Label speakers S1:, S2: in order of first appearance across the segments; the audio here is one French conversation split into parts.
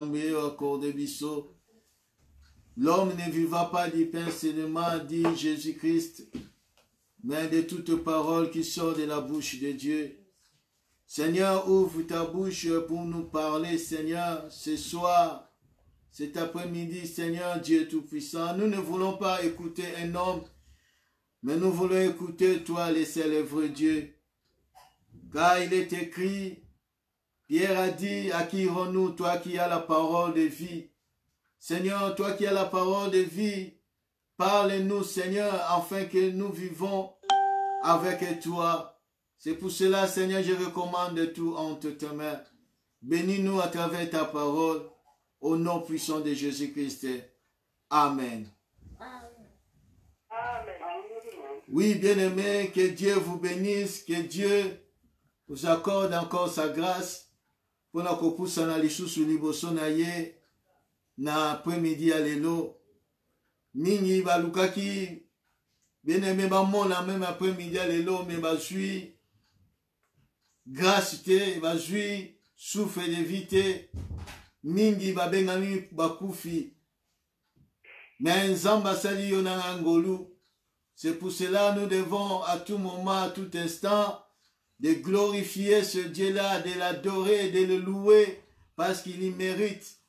S1: L'homme ne vivra pas du pain seulement, dit Jésus-Christ, mais de toute parole qui sort de la bouche de Dieu. Seigneur, ouvre ta bouche pour nous parler, Seigneur, ce soir, cet après-midi, Seigneur Dieu Tout-Puissant. Nous ne voulons pas écouter un homme, mais nous voulons écouter toi, le seul et vrai Dieu. Car il est écrit, Pierre a dit, à qui irons-nous, toi qui as la parole de vie? Seigneur, toi qui as la parole de vie, parle-nous, Seigneur, afin que nous vivons avec toi. C'est pour cela, Seigneur, je recommande tout entre tes mains. Bénis-nous à travers ta parole, au nom puissant de Jésus-Christ. Amen.
S2: Amen.
S1: Oui, bien-aimés, que Dieu vous bénisse, que Dieu vous accorde encore sa grâce pour la kopusa na lisusu liboso na ye na après-midi ya lelo. Mingi balukaki bien-aimé bamona même après-midi ya lelo mais bazui grâce te, bazui souffle de vie te, mingi babengami bakufi. Mais nzamba sali yo na ngolu. C'est pour cela nous devons à tout moment, à tout instant, de glorifier ce Dieu-là, de l'adorer, de le louer, parce qu'il y mérite.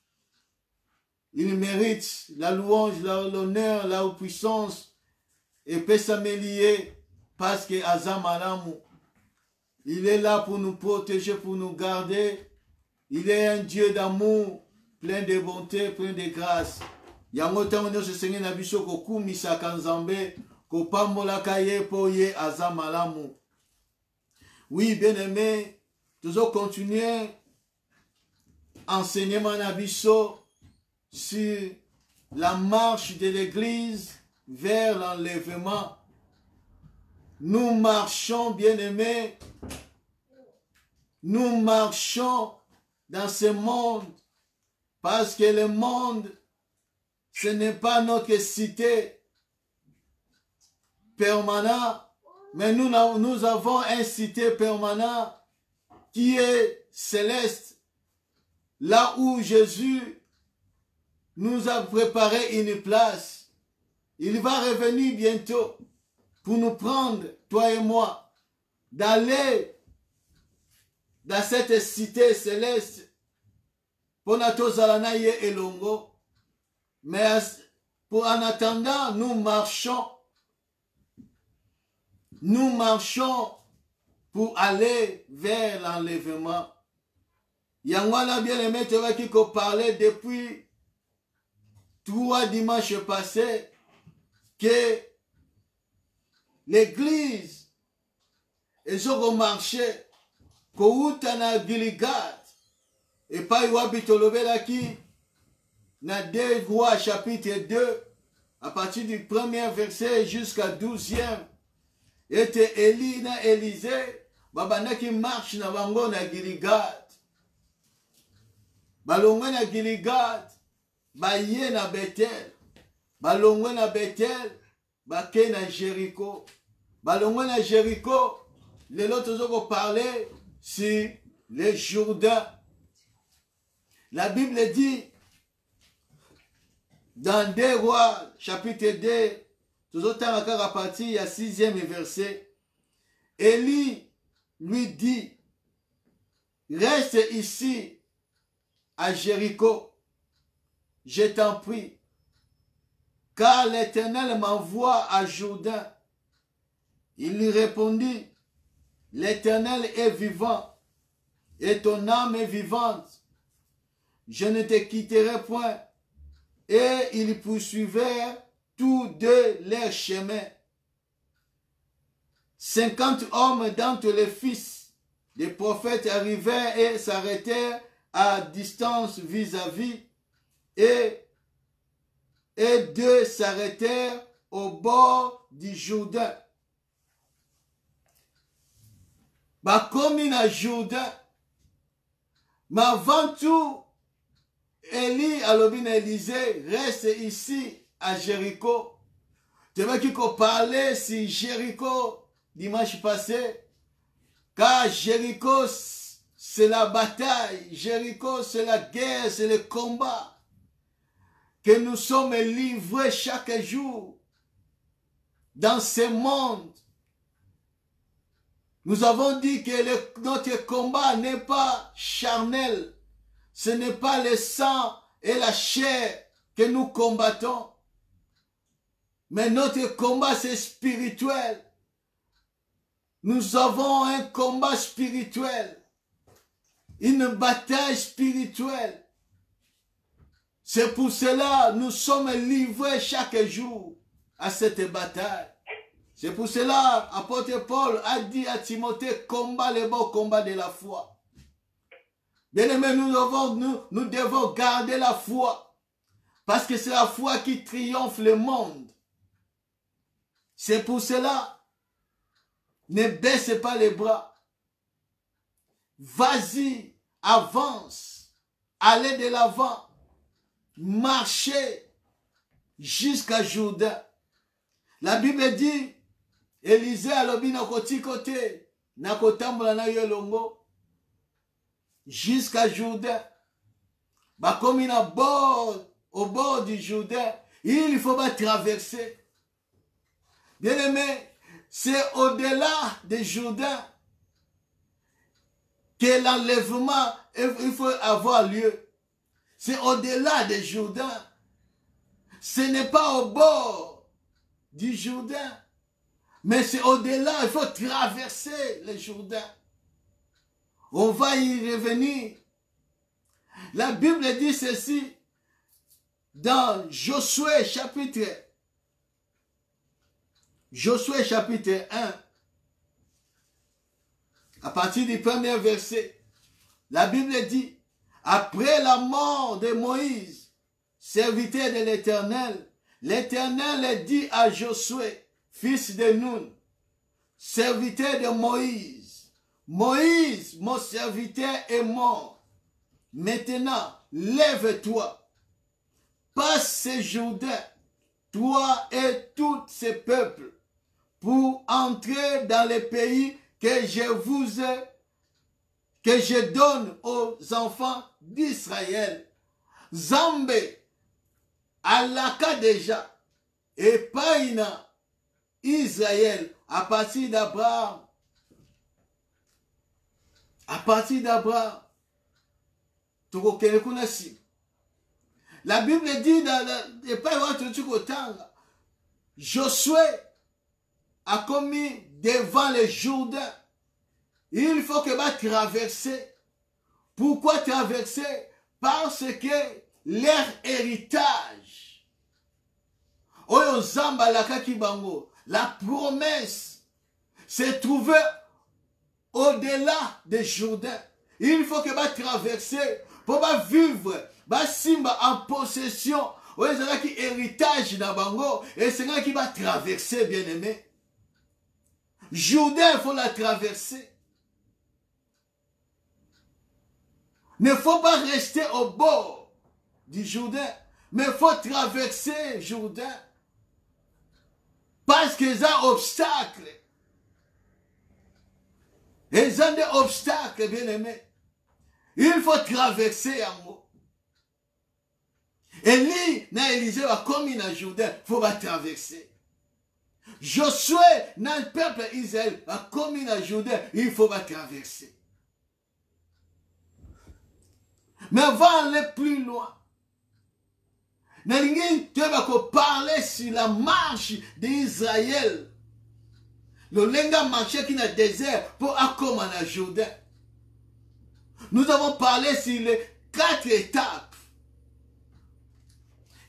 S1: Il mérite la louange, l'honneur, la puissance, et peut s'améliorer, parce que Azam Alamu, il est là pour nous protéger, pour nous garder. Il est un Dieu d'amour, plein de bonté, plein de grâce. Yangotango nyo se senge na biso kokumisa kanzambe, kopambolaka ye po ye Azam Alamu. Oui, bien-aimé, nous allons continuer enseignement Nabiso sur la marche de l'Église vers l'enlèvement. Nous marchons, bien-aimés, nous marchons dans ce monde parce que le monde, ce n'est pas notre cité permanente. Mais nous avons un cité permanent qui est céleste, là où Jésus nous a préparé une place. Il va revenir bientôt pour nous prendre, toi et moi, d'aller dans cette cité céleste pour notre Zalanaye et Longo. Mais en attendant, nous marchons. Nous marchons pour aller vers l'enlèvement. Yangwana bien-aimé, tu vois qui parlait depuis 3 dimanches passés que l'église est au marché, Kouta Gilgad, et pas Iwabitolobelaki, na 2 Rois chapitre 2, à partir du 1er verset jusqu'à 12e. Était Élie na Élisée, babandaki marche na bango na Gilgad. Balongwe na Gilgad, baye na Bethel. Balongwe na Bethel, bake na Jéricho. Balongwe na Jéricho, les autres ont parlé sur le Jourdain. La Bible dit, dans 2 Rois, chapitre 2, tout autant à partir, il y a 6e verset. Élie lui dit, reste ici à Jéricho, je t'en prie, car l'Éternel m'envoie à Jourdain. Il lui répondit, l'Éternel est vivant, et ton âme est vivante. Je ne te quitterai point. Et ils poursuivirent tous deux leurs chemins. 50 hommes d'entre les fils des prophètes arrivèrent et s'arrêtèrent à distance vis-à-vis, et 2 s'arrêtèrent au bord du Jourdain. Bakomi na Jourdain, mais avant tout, Élie alobi na Élisée, reste ici à Jéricho. Tu vois qu'il faut parler sur Jéricho dimanche passé, car Jéricho c'est la bataille. Jéricho, c'est la guerre, c'est le combat que nous sommes livrés chaque jour dans ce monde. Nous avons dit que notre combat n'est pas charnel. Ce n'est pas le sang et la chair que nous combattons. Mais notre combat, c'est spirituel. Nous avons un combat spirituel. Une bataille spirituelle. C'est pour cela que nous sommes livrés chaque jour à cette bataille. C'est pour cela que l'apôtre Paul a dit à Timothée, combat le bon combat de la foi. Bien-aimés, nous devons garder la foi. Parce que c'est la foi qui triomphe le monde. C'est pour cela, ne baisse pas les bras. Vas-y, avance, allez de l'avant, marchez jusqu'à Jourdain. La Bible dit, Élisée alobi na koti côté, na kotambola na yo longo, jusqu'à Jourdain. Bah comme il a au bord du Jourdain, il faut pas traverser. Bien aimé, c'est au-delà du Jourdain que l'enlèvement, il faut avoir lieu. C'est au-delà du Jourdain. Ce n'est pas au bord du Jourdain. Mais c'est au-delà, il faut traverser le Jourdain. On va y revenir. La Bible dit ceci dans Josué chapitre 1, à partir du premier verset. La Bible dit, après la mort de Moïse, serviteur de l'Éternel, l'Éternel dit à Josué, fils de Nun, serviteur de Moïse, Moïse, mon serviteur, est mort. Maintenant, lève-toi, passe ce Jourdain, toi et tous ces peuples, pour entrer dans le pays que je donne aux enfants d'Israël. Zambé, alaka déjà, et païna, Israël, à partir d'Abraham. À partir d'Abraham. La Bible dit Josué a commis devant le Jourdain. Il faut que va traverser. Pourquoi traverser? Parce que leur héritage, la promesse se trouvait au-delà des Jourdain. Il faut que va traverser pour vivre, simba en possession. C'est qui héritage na bango et c'est qui va traverser, bien aimé. Jourdain, il faut la traverser. Ne faut pas rester au bord du Jourdain, mais il faut traverser Jourdain. Parce qu'ils ont obstacle. Ils ont des obstacles, bien aimés. Il faut traverser en mot. Élie, na Élisée, comme il a Jourdain, il faut traverser. Josué, dans le peuple Israël, comme il a Jourdain, il faut traverser. Mais on va aller plus loin. Tu vas parler sur la marche d'Israël. Le lenga marché qui n'a désert pour accompagner la Jourdain. Nous avons parlé sur les 4 étapes.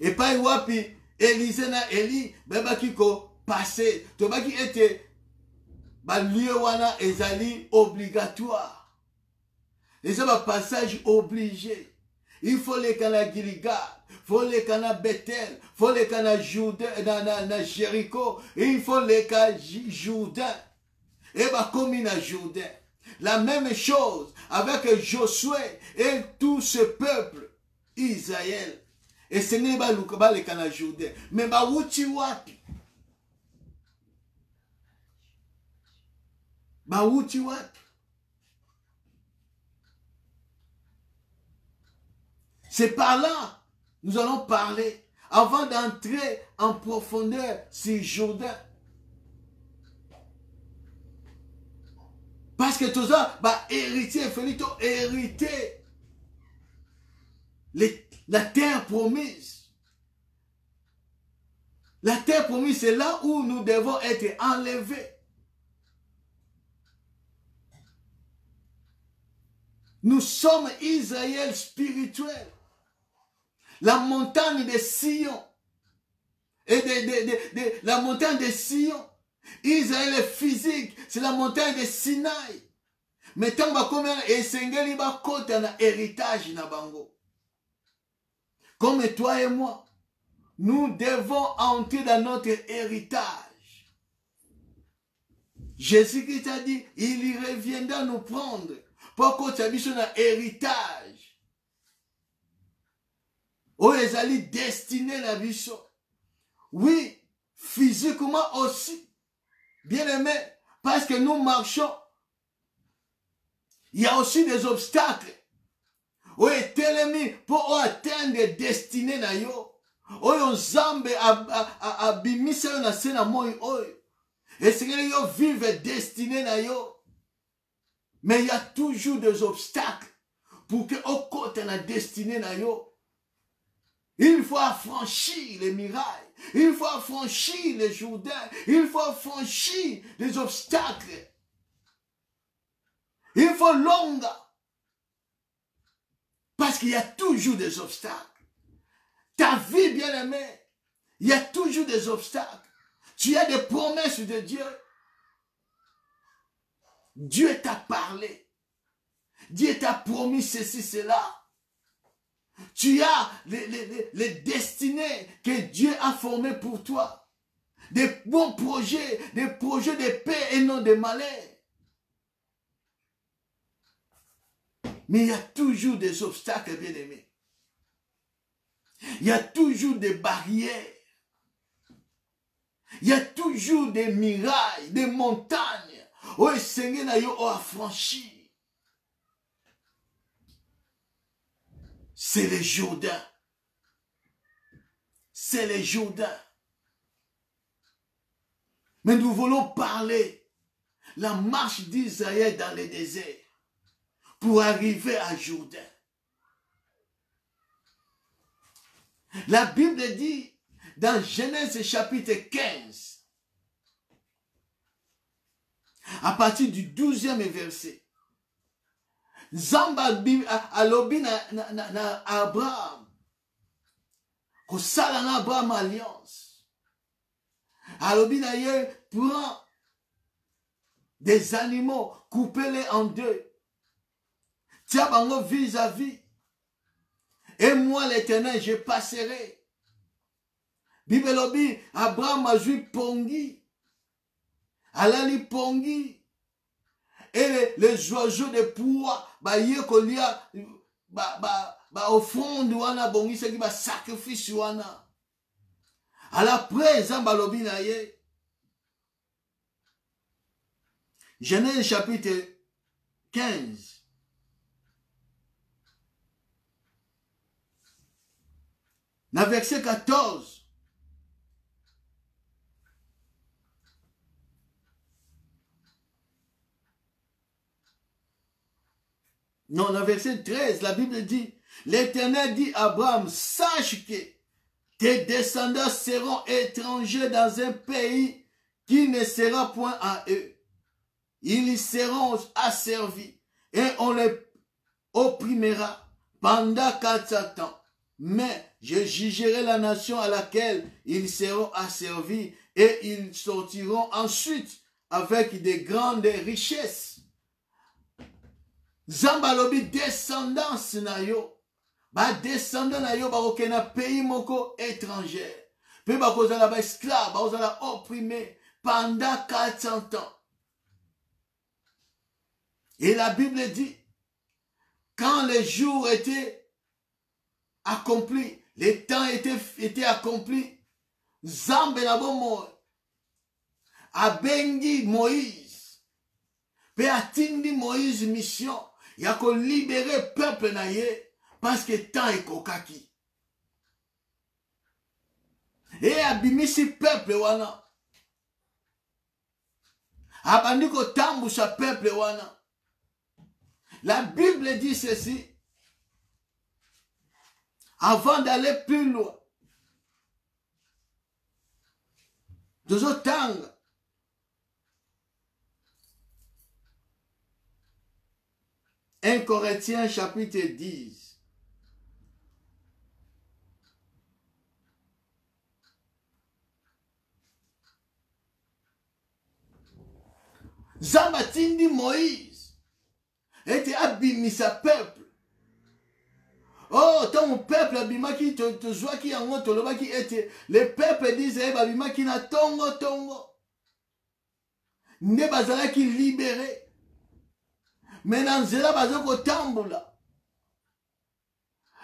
S1: Et pas wapi Élisée na Élie, beba kiko passé. Toba qui était ba lieu wana ezali obligatoire. Et ça va passage obligé. Il faut les cana Gilgal, il faut les cana Bethel, il faut les cana Jéricho, il faut les cana Jourdain. Et bah comme il a Jourdain. La même chose avec Josué et tout ce peuple Israël. Et ce n'est pas le cana Jourdain. Mais bah wuti wapi. Bah wuti wapi. C'est par là nous allons parler avant d'entrer en profondeur sur Jourdain. Parce que tout ça, héritier, Félito, hériter la terre promise. La terre promise, c'est là où nous devons être enlevés. Nous sommes Israël spirituel. La montagne de Sion. Et la montagne de Sion. Israël est physique. C'est la montagne de Sinaï. Mais tant que esengeli ba kota na héritage na bango. Comme toi et moi, nous devons entrer dans notre héritage. Jésus-Christ a dit, il reviendra nous prendre. Pourquoi tu as vu un héritage? Oh, les alliés destinés la vie. Oui, physiquement aussi. Bien aimé, parce que nous marchons. Il y a aussi des obstacles. Oui, telemi pour atteindre des destinées na yo. Oyo Nzambe abimisa yo na se na moi oyo. Et c'est que yo vive destiné na yo. Mais il y a toujours des obstacles pour que au côté la destinée na yo. Il faut affranchir les murailles. Il faut affranchir les Jourdains. Il faut affranchir les obstacles. Il faut longue. Parce qu'il y a toujours des obstacles. Ta vie, bien-aimée, il y a toujours des obstacles. Tu as des promesses de Dieu. Dieu t'a parlé. Dieu t'a promis ceci, cela. Tu as les destinées que Dieu a formées pour toi. Des bons projets, des projets de paix et non de malheur. Mais il y a toujours des obstacles, bien-aimés. Il y a toujours des barrières. Il y a toujours des murailles, des montagnes. Oh, Seigneur, n'a yo affranchi. C'est les Jourdains. C'est les Jourdains. Mais nous voulons parler la marche d'Israël dans le désert pour arriver à Jourdain. La Bible dit dans Genèse chapitre 15, à partir du 12e verset, Nzambe alobi na Abraham, kosala na Abraham alliance. Alobi na ye, prends des animaux, coupez-les en deux. Tiens bango vis-à-vis. Et moi, l'Éternel, je passerai. Bible lobi, Abraham a joué pongi. Alali pongi. Et les oiseaux de proie, yé kolia, offrande wana bongi, c'est qui sacrifice wana. À la présent, balobi na ye. Genèse chapitre 15. Dans verset 14. Non, dans verset 13, la Bible dit, l'Éternel dit à Abraham, sache que tes descendants seront étrangers dans un pays qui ne sera point à eux. Ils y seront asservis et on les opprimera pendant 400 ans. Mais je jugerai la nation à laquelle ils seront asservis et ils sortiront ensuite avec de grandes richesses. Zambalobi descendance na yo. Ba descendant na yo ba na pays moko étranger. Pe ba kozala ba esclave, ba kozala opprimé pendant 400 ans. Et la Bible dit, quand les jours étaient accomplis, les temps étaient accomplis, Nzambe na bomo abengi Moïse. Pe atindi Moïse mission. Il y a qu'on libérer peuple na ye. parce que temps ekokaki. Et abimisi peuple wana. Abandi kotambusha peuple wana. La Bible dit ceci. Avant d'aller plus loin. Tozotanga. 1 Corinthiens chapitre 10. Zamba tindi Moïse était abimisa peuple. Oh, ton peuple abimaki te zwaki yango tolobaki ete le peuple d'Israël abimaki na tongo tongo. Ne bazalaki libéré. Mais dans nzela bazoko tambola.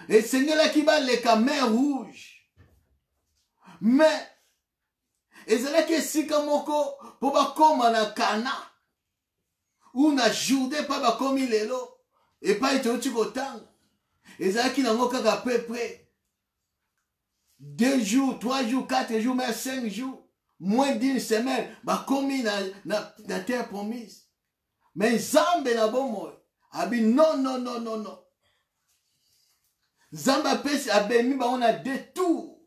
S1: Et Seigneur qui va leka mer rouge. Mais ezalaki esika moko po bakoma na Kana. Ou na Jude pa bakomi lelo. Et pas ete oti kotanga. Ezalaki nango kaka à peu près 2 jours, 3 jours, 4 jours, même 5 jours. Moins d'une semaine. Bakomi na terre promise. Mais Zambe na bomo. Abi non, non, non, non, non. Zamba pesi abemi ba on a détour.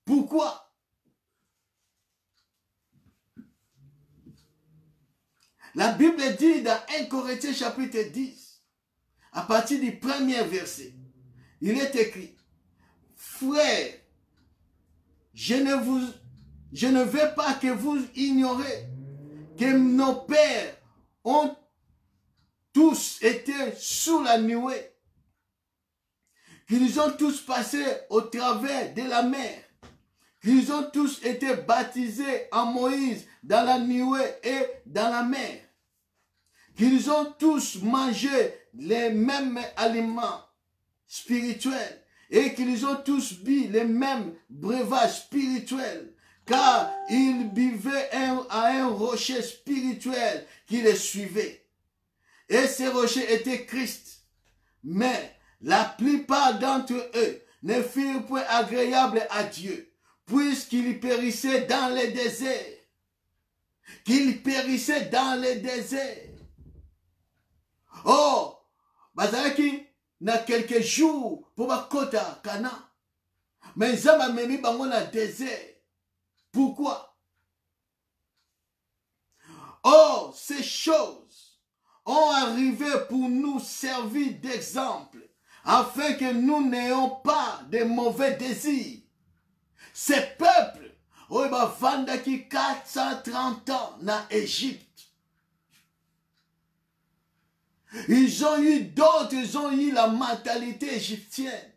S1: Pourquoi? La Bible dit dans 1 Corinthiens chapitre 10, à partir du premier verset, il est écrit, frères, je ne veux pas que vous ignorez que nos pères ont tous été sous la nuée, qu'ils ont tous passé au travers de la mer, qu'ils ont tous été baptisés en Moïse dans la nuée et dans la mer, qu'ils ont tous mangé les mêmes aliments spirituels et qu'ils ont tous bu les mêmes breuvages spirituels, car ils buvaient à un rocher spirituel qui les suivait. Et ces rochers étaient Christ. Mais la plupart d'entre eux ne furent point agréables à Dieu, puisqu'ils périssaient dans les déserts. Qu'ils périssaient dans les déserts. Oh, bazalaki na quelques jours pour bakota Kana. Mais Zama memi bango na désert. Pourquoi? Oh, ces choses ont arrivé pour nous servir d'exemple, afin que nous n'ayons pas de mauvais désirs. Ces peuples, oh, vandaki 430 ans na Égypte. Ils ont eu d'autres, ils ont eu la mentalité égyptienne.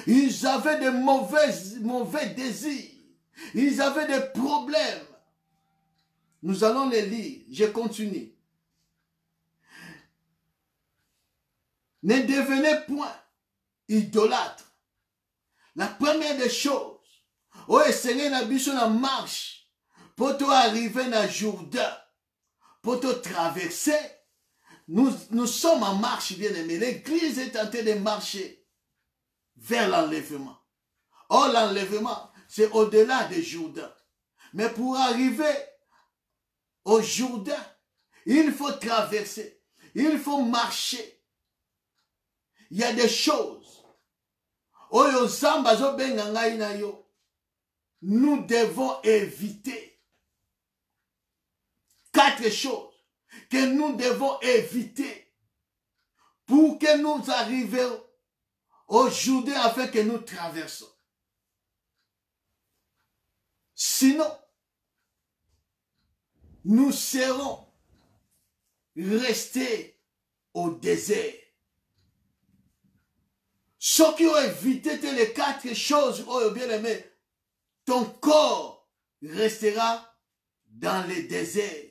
S1: Ils avaient de mauvais désirs. Ils avaient des problèmes. Nous allons les lire. Je continue. Ne devenez point idolâtres. La première des choses, oh, Seigneur n'a biso na marche, pour toi arriver na Jourdain, pour te traverser. Nous sommes en marche, bien aimé. L'église est en train de marcher vers l'enlèvement. Or, l'enlèvement, c'est au-delà de Jourdain. Mais pour arriver au Jourdain, il faut traverser. Il faut marcher. Il y a des choses. Nous devons éviter. 4 choses que nous devons éviter pour que nous arrivions au Jourdain afin que nous traversons. Sinon, nous serons restés au désert. Ceux qui ont évité les 4 choses, oh bien aimé, ton corps restera dans le désert.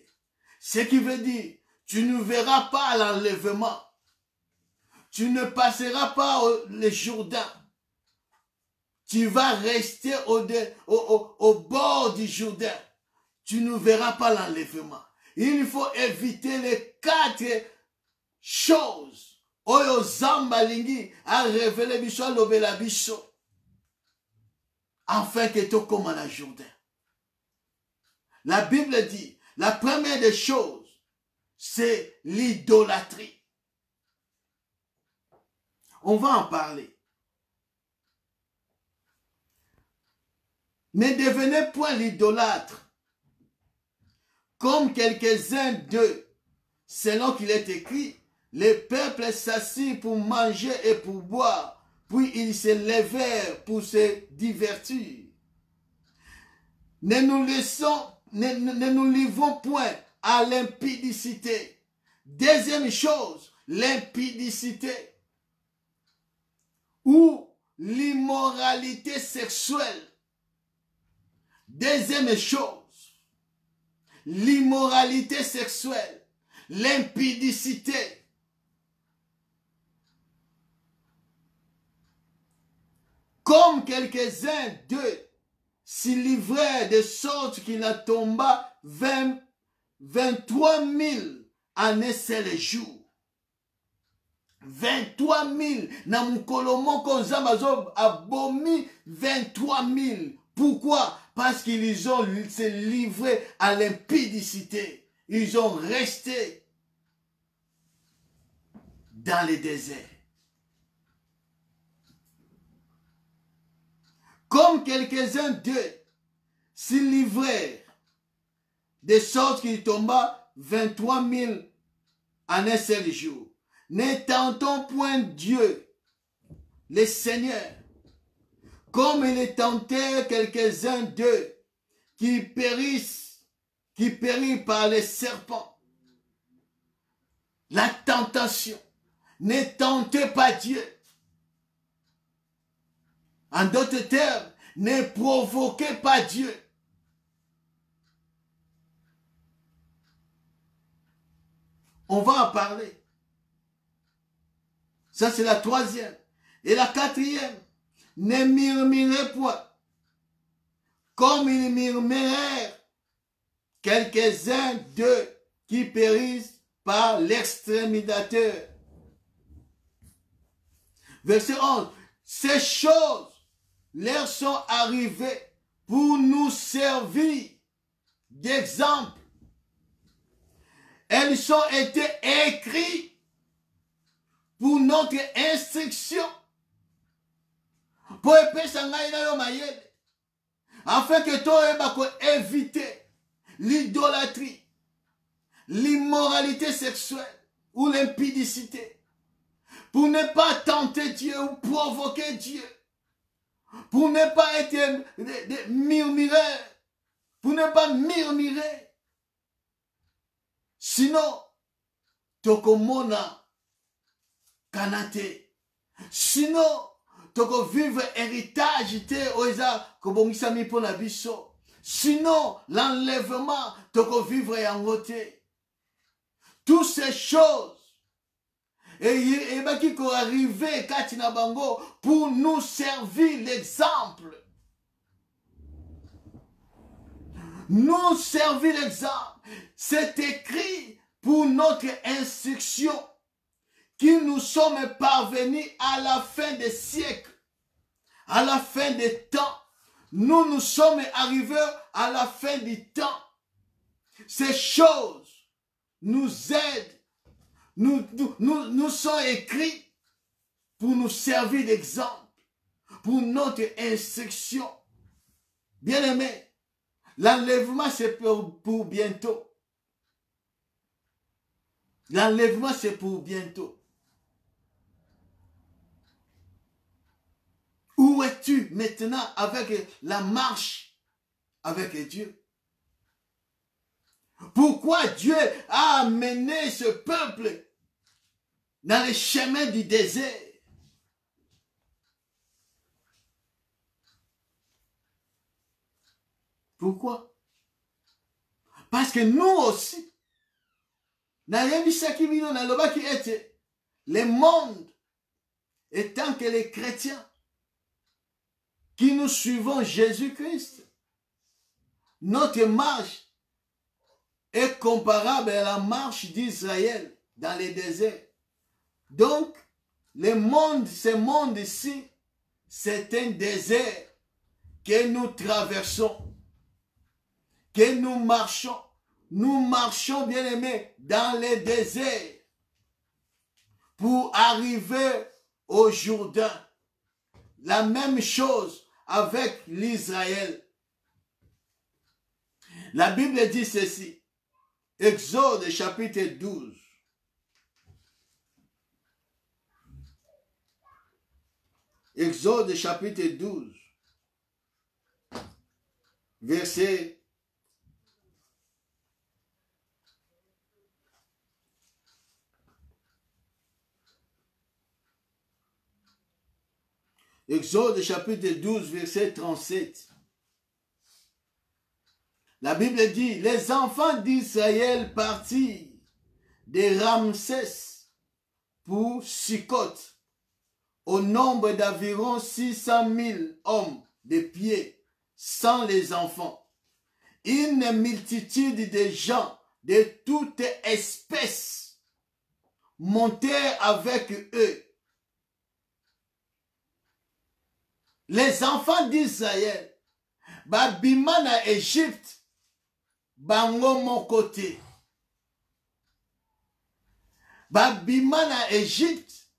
S1: Ce qui veut dire, tu ne verras pas l'enlèvement. Tu ne passeras pas le Jourdain. Tu vas rester au bord du Jourdain. Tu ne verras pas l'enlèvement. Il faut éviter les 4 choses oyo zamba lingi a révélé biso a lobela biso afin que tokoma na Jourdain. La Bible dit, la première des choses, c'est l'idolâtrie. On va en parler. Ne devenez point l'idolâtre, comme quelques-uns d'eux, selon qu'il est écrit, les peuples s'assirent pour manger et pour boire, puis ils se levèrent pour se divertir. Ne nous livrons point à l'impudicité. Deuxième chose, l'impudicité ou l'immoralité sexuelle. Deuxième chose, l'immoralité sexuelle, l'impudicité. Comme quelques-uns d'eux s'y livrèrent de sorte qu'il en tomba 23 000 en un seul jour. 23 000. Na mukolo moko nzambe azo abomi 23 000. Pourquoi? Parce qu'ils ont se livré à l'impudicité. Ils ont resté dans le désert. Comme quelques-uns d'eux s'y livrèrent, de sorte qu'il tomba 23 000 en un seul jour. Ne tentons point Dieu, le Seigneur, comme il tentait quelques-uns d'eux qui périrent par les serpents. La tentation. Ne tentez pas Dieu. En d'autres termes, ne provoquez pas Dieu. On va en parler. Ça, c'est la troisième. Et la quatrième, ne murmurez point, comme ils murmurèrent quelques-uns d'eux qui périssent par l'exterminateur. Verset 11. Ces choses leur sont arrivées pour nous servir d'exemple. Elles ont été écrites pour notre instruction. Pour afin que toi éviter l'idolâtrie, l'immoralité sexuelle ou l'impudicité. Pour ne pas tenter Dieu ou provoquer Dieu. Pour ne pas être des murmureurs. Pour ne pas murmurer. Sinon, tokomona kanate. Sinon, toko vivre héritage te oza kobongisami pour la biso. Sinon, l'enlèvement toko vivre yango te. Toutes ces choses et qui peut arriver Katina Bango pour nous servir l'exemple. Nous servir l'exemple. C'est écrit pour notre instruction qui nous sommes parvenus à la fin des siècles, à la fin des temps. Nous sommes arrivés à la fin du temps. Ces choses nous aident. Nous sont écrits pour nous servir d'exemple, pour notre instruction. Bien-aimés, l'enlèvement c'est pour bientôt. L'enlèvement c'est pour bientôt. Où es-tu maintenant avec la marche avec Dieu? Pourquoi Dieu a amené ce peuple dans les chemins du désert? Pourquoi? Parce que nous aussi, le monde, étant que les chrétiens qui nous suivons Jésus-Christ, notre marche est comparable à la marche d'Israël dans les déserts. Donc, le monde, ce monde ici, c'est un désert que nous traversons, que nous marchons. Nous marchons, bien aimés, dans le désert pour arriver au Jourdain. La même chose avec l'Israël. La Bible dit ceci. Exode chapitre 12. Exode chapitre 12. Verset Exode chapitre 12, verset 37. La Bible dit, les enfants d'Israël partirent de Ramsès pour Sukkot, au nombre d'environ 600 000 hommes de pied, sans les enfants. Une multitude de gens de toute espèce montèrent avec eux. Les enfants d'Israël, babima na Égypte, bango mon côté. Babima na Égypte,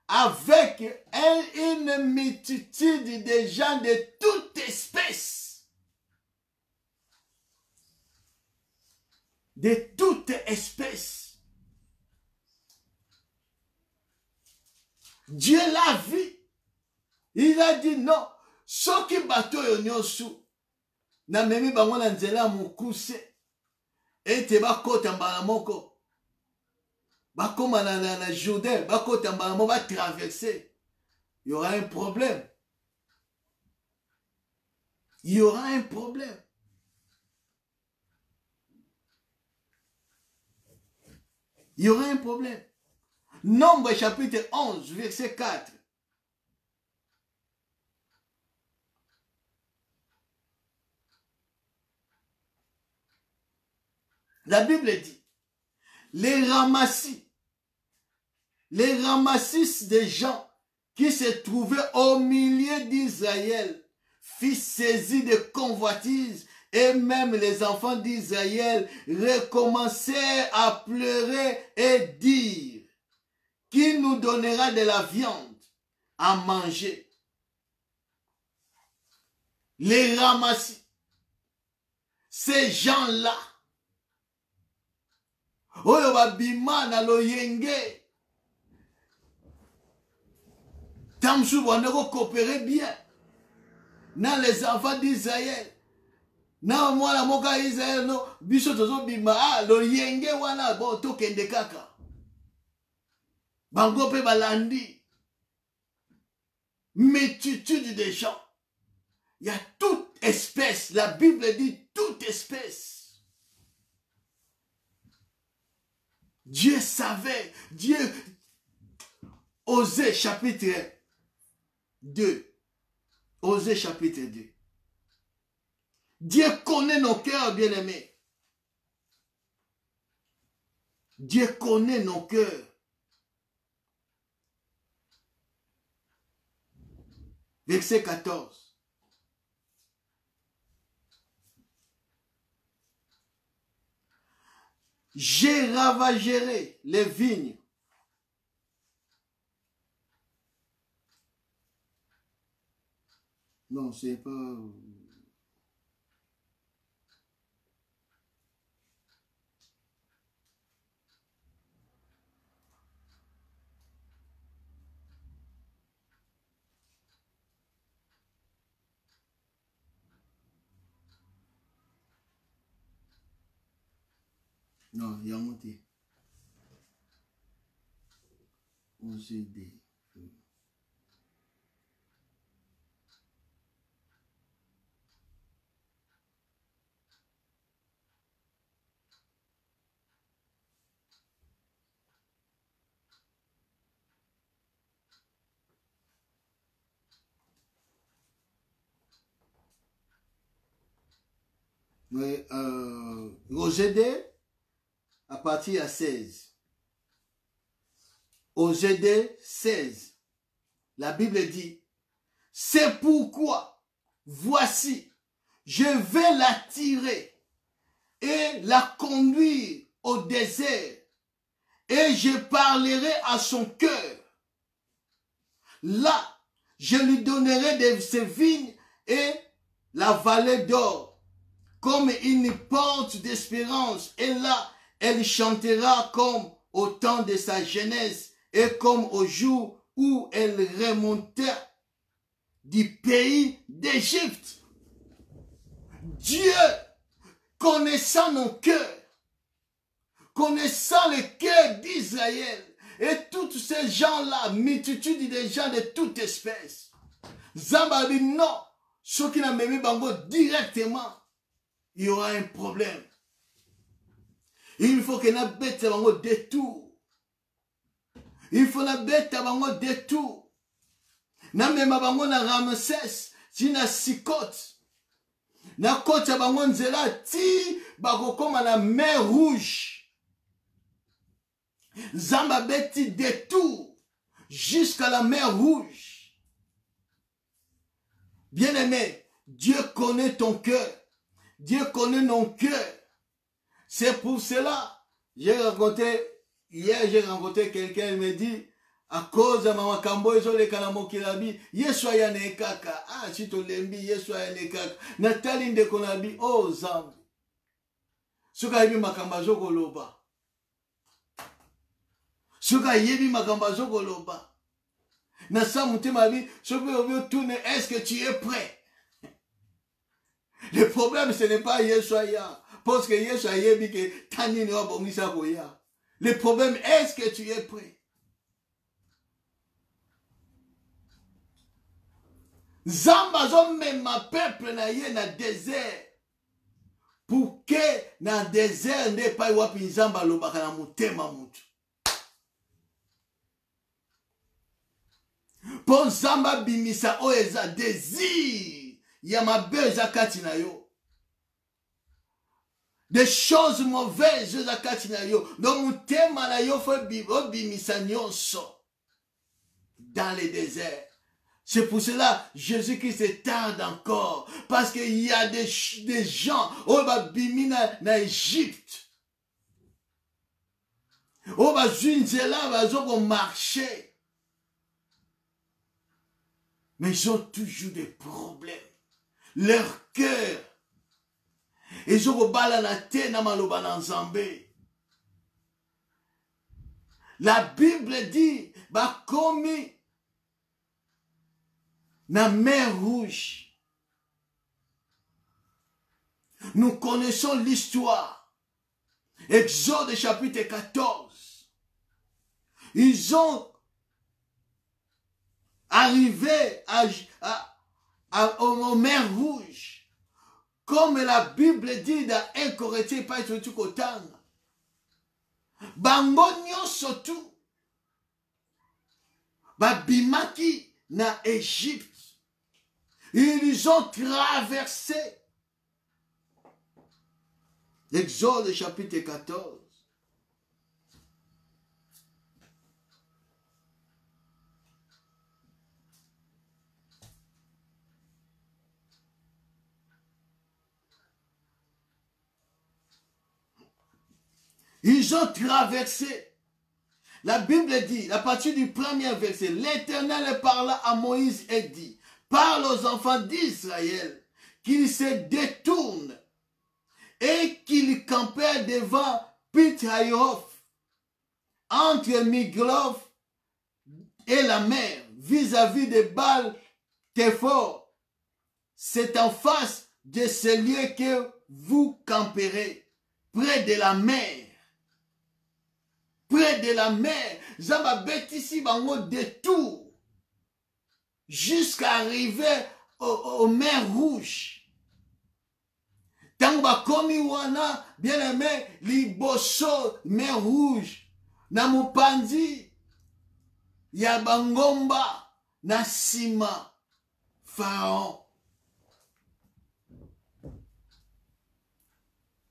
S1: avec une multitude de gens de toute espèce. De toute espèce. Dieu l'a vu. Il a dit non. Ce qui bateau yo nyosu. Na memi bango na nzela mukuse. Ete bakota mbala moko. Bakoma na Jourdain. Bakota mbala moko ba traverser. Il y aura un problème. Il y aura un problème. Il y aura un problème. Nombre chapitre 11, verset 4. La Bible dit, les ramassis des gens qui se trouvaient au milieu d'Israël furent saisis de convoitises et même les enfants d'Israël recommencèrent à pleurer et dire, qui nous donnera de la viande à manger? Les ramassis, ces gens-là, oyo babima na loyenge tamsu bondeko coopérer bien na les enfants d'Israël na mwana moka Israël no biso tozo bima loyenge wana bo tokende kaka bango pe balandi multitude de gens. Il y a toute espèce, la Bible dit toute espèce. Dieu savait, Dieu, Osée chapitre 2, Osée chapitre 2. Dieu connaît nos cœurs, bien-aimés. Dieu connaît nos cœurs. Verset 14. J'ai ravagé les vignes. Non, c'est pas... Non, il y a monté. OCD. Oui, OCD à partir à 16. Osée 16, la Bible dit, c'est pourquoi, voici, je vais l'attirer et la conduire au désert et je parlerai à son cœur. Là, je lui donnerai de ses vignes et la vallée d'or comme une porte d'espérance. Et là, elle chantera comme au temps de sa jeunesse et comme au jour où elle remontait du pays d'Égypte. Dieu, connaissant nos cœurs, connaissant le cœur d'Israël, et tous ces gens-là, multitude de gens de toute espèce, Zamba dit non, ceux qui n'ont même pas directement, il y aura un problème. Il faut que nous bête bango détour. Il faut que nous bête bango détour. Na même bango na Ramsès, si na Sikot, na kota bango nzela ti bako koma na mer rouge. Zamba beti détour jusqu'à la mer rouge. Bien-aimé, Dieu connaît ton cœur. Dieu connaît nos cœurs. C'est pour cela, hier j'ai rencontré quelqu'un, il me dit, à cause de ma makambo, les kanamo kilabi, yeswa ya ne kaka, ah, si to lembi, yeswa ya ne kaka, natali nde konabi, oh, zambi. Suka yebi makamba zoko loba. Suka yebi makamba zoko loba. Nasa mutema bi, sobe obio tourne, est-ce que tu es prêt? Le problème, ce n'est pas yeswa ya. Parce que yeswa yebi ke tani ne wa bongisa koya. Le problème, est-ce que tu es prêt? Zamba zo mema peuple na ye na désert. Pour que na désert ne pas wapi nzamba lobaka na mutema mutu. Pour Zamba bimisa oeza désir. Ya mabeza kati na yo. Des choses mauvaises za kati na yo. Donc mutema na yo fo bimisa nyonso. Dans le désert. C'est pour cela Jésus-Christ tarde encore. Parce qu'il y a des gens au Bimina na Égypte. Au Bazunzela vont marcher. Mais ils ont toujours des problèmes. Leur cœur. Ils ont balanate na maloba na nzambe. La Bible dit ba komi na mer rouge. Nous connaissons l'histoire. Exode chapitre 14. Ils ont arrivé au mer rouge. Comme la Bible dit dans 1 Corinthiens, pas tout kotanga. Bango nyonso tout. Babimaki na Égypte. Ils ont traversé. Exode chapitre 14. Ils ont traversé. La Bible dit, à partir du premier verset, l'Éternel parla à Moïse et dit, parle aux enfants d'Israël qu'ils se détournent et qu'ils campèrent devant Pith-Haïroth, entre Miglof et la mer, vis-à-vis de Baal-Théphor. C'est en face de ce lieu que vous camperez, près de la mer. Près de la mer, Zamba Betisi bango détour jusqu'à arriver aux mers rouges. Tangba komi wana, bien aimé, liboso, mer rouge, na mupanzi, ya bangomba, na sima, Pharaon.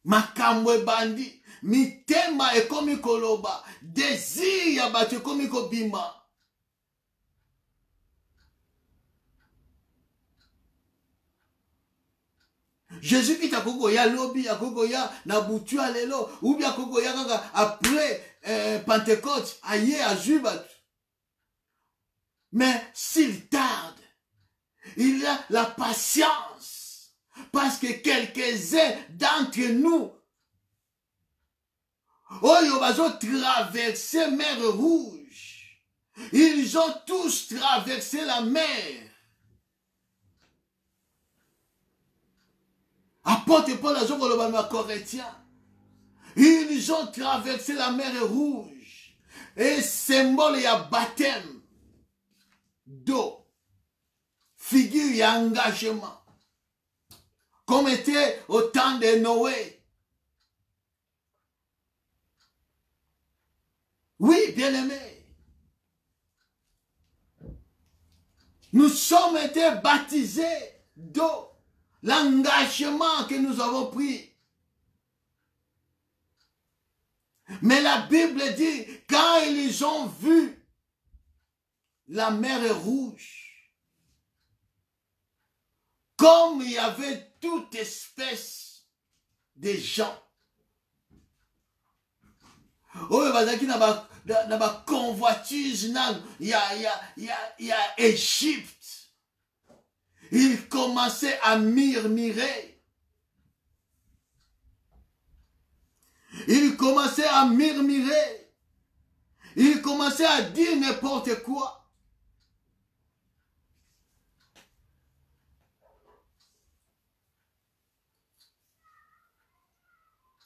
S1: Makambwe bandi. mitema ekomi koloba, désir ya bato ekomi kobima. Jésus qui t'a kokoya lobi, a kokoya na butu alelo, ou bien kokoya kaka après Pentecôte, aye a jubat. Mais s'il tarde, il a la patience, parce que quelques-uns d'entre nous, oyo bazo traversé mer rouge, ils ont tous traversé la mer. Apôtre Paul a dit aux Corinthiens, ils ont traversé la mer rouge et symbole y a baptême d'eau, figure y a engagement, comme était au temps de Noé. Oui, bien-aimés, nous sommes été baptisés d'eau. L'engagement que nous avons pris. Mais la Bible dit, quand ils ont vu la mer rouge, comme il y avait toute espèce de gens, oh, na ba convoitise, il y a Égypte. Il commençait à murmurer. Il commençait à murmurer. Il commençait à dire n'importe quoi.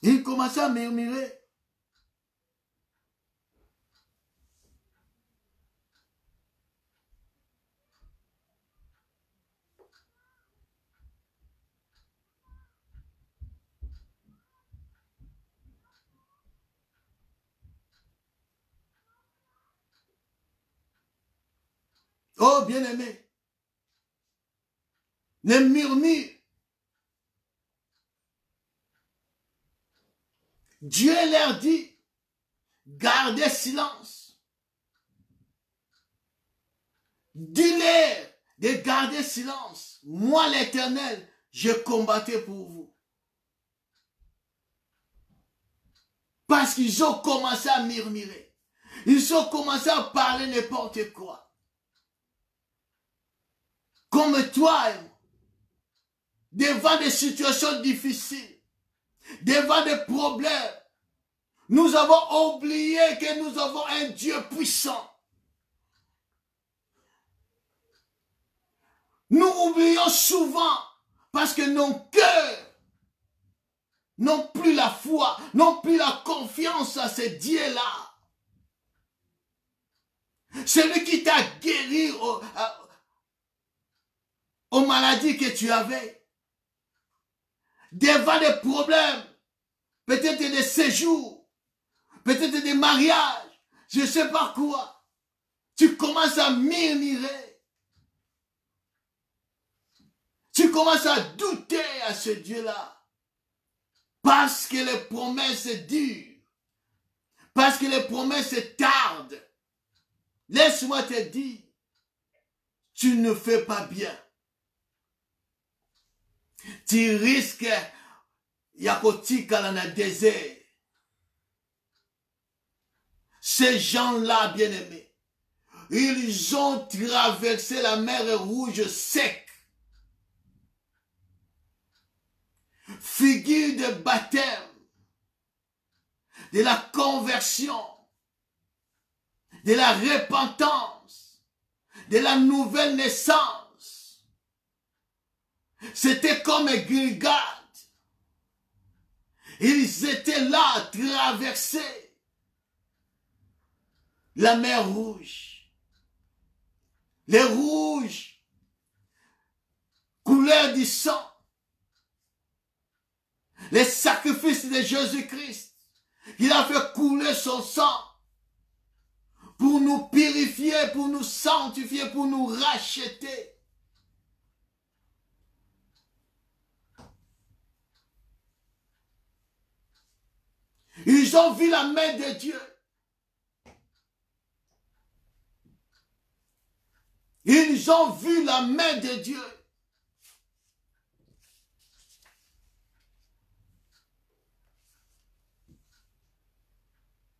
S1: Il commençait à murmurer. Oh, bien-aimé, ne murmure. Dieu leur dit, gardez silence. Dis-leur de garder silence. Moi, l'Éternel, je combattais pour vous. Parce qu'ils ont commencé à murmurer. Ils ont commencé à parler n'importe quoi. Comme toi et moi, devant des situations difficiles, devant des problèmes, nous avons oublié que nous avons un Dieu puissant. Nous oublions souvent parce que nos cœurs n'ont plus la foi, n'ont plus la confiance à ce Dieu-là. Celui qui t'a guéri aux maladies que tu avais, devant des problèmes, peut-être des séjours, peut-être des mariages, je ne sais pas quoi, tu commences à murmurer, tu commences à douter à ce Dieu-là, parce que les promesses durent, parce que les promesses tardent. Laisse-moi te dire, tu ne fais pas bien. Tu risques yakotika dans le désert. Ces gens-là, bien-aimés, ils ont traversé la mer Rouge sec. Figure de baptême, de la conversion, de la repentance, de la nouvelle naissance. C'était comme Gilgal. Ils étaient là, traversés la mer Rouge. Les rouges, couleur du sang. Les sacrifices de Jésus-Christ. Il a fait couler son sang pour nous purifier, pour nous sanctifier, pour nous racheter. Ils ont vu la main de Dieu. Ils ont vu la main de Dieu.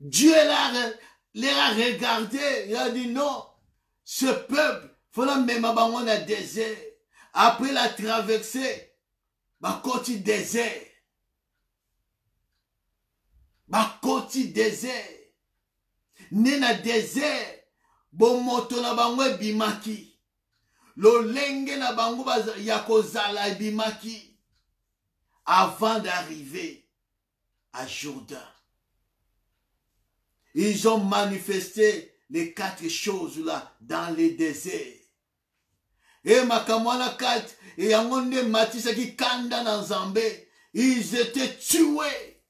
S1: Dieu les a regardés. Il a dit non, ce peuple, il faut la même dans le désert. Après la traversée, ma côte désert. Ma côte désert. Nena désert. Bon moto na bango bimaki. Lolenge na bango yakozala bimaki. Avant d'arriver à Jourdain. Ils ont manifesté les 4 choses là dans les déserts. Et makamwana 4 et yangonde matisa ki kanda na Nzambe, ils étaient tués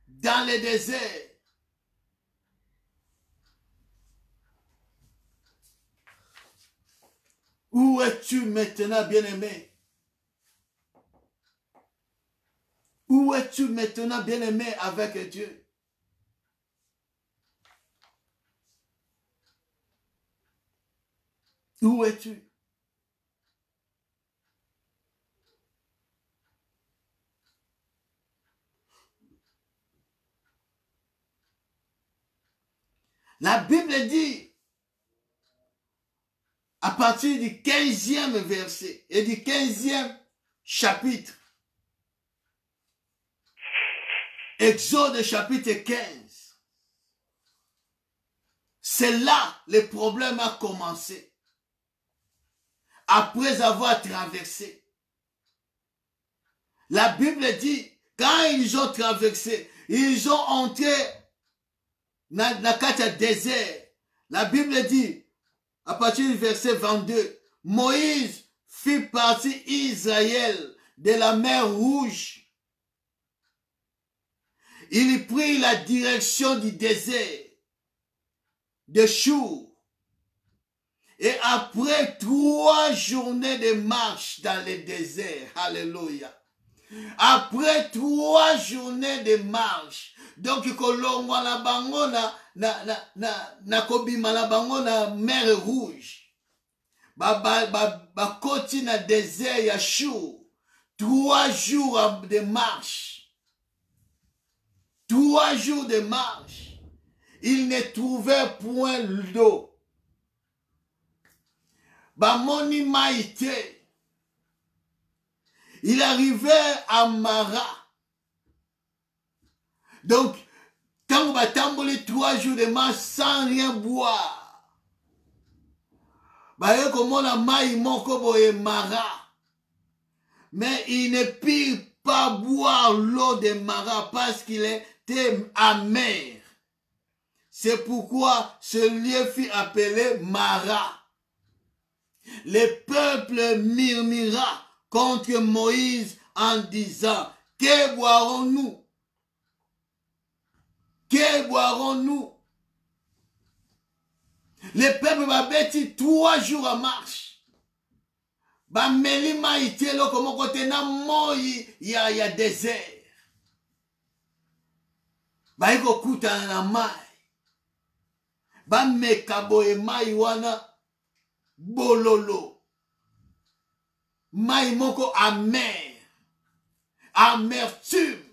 S1: dans les déserts. Où es-tu maintenant, bien-aimé? Où es-tu maintenant, bien-aimé, avec Dieu? Où es-tu? La Bible dit, à partir du 15e verset et du 15e chapitre, Exode chapitre 15, c'est là le problème a commencé. Après avoir traversé. La Bible dit, quand ils ont traversé, ils ont entré dans le désert. La Bible dit, à partir du verset 22, Moïse fit partir Israël de la mer Rouge. Il prit la direction du désert de Chour. Et après 3 journées de marche dans le désert, alléluia. Après 3 journées de marche, donc kolongwa na bango na kobima na bango na mer Rouge. Ba koti na désert ya Chour. 3 jours de marche. 3 jours de marche. Ils ne trouvaient point d'eau. Bamoni maïté. Il arrivait à Mara. Donc, quand on va tambouler 3 jours de marche sans rien boire. Bah, comme on a maï moko boye Mara. Mais il ne put pas boire l'eau de Mara parce qu'il était amer. C'est pourquoi ce lieu fut appelé Mara. Le peuple murmura contre Moïse en disant, que boirons-nous? Que boirons-nous? Le peuple va bêtir 3 jours à marche. Ba melima itelo comme côté na moi ya désert. Ba iko kuta na mai. Ba mekabo e mai wana bololo. Mai moko amer. Amertume.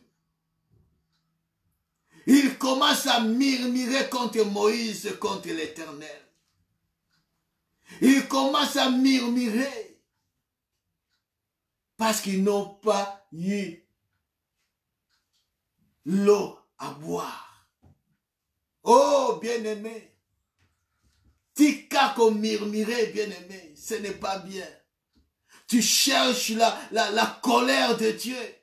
S1: Il commence à murmurer contre Moïse, contre l'Éternel. Il commence à murmurer. Parce qu'ils n'ont pas eu l'eau à boire. Oh, bien-aimé. Tika comme murmurer, bien-aimé. Ce n'est pas bien. Tu cherches la colère de Dieu.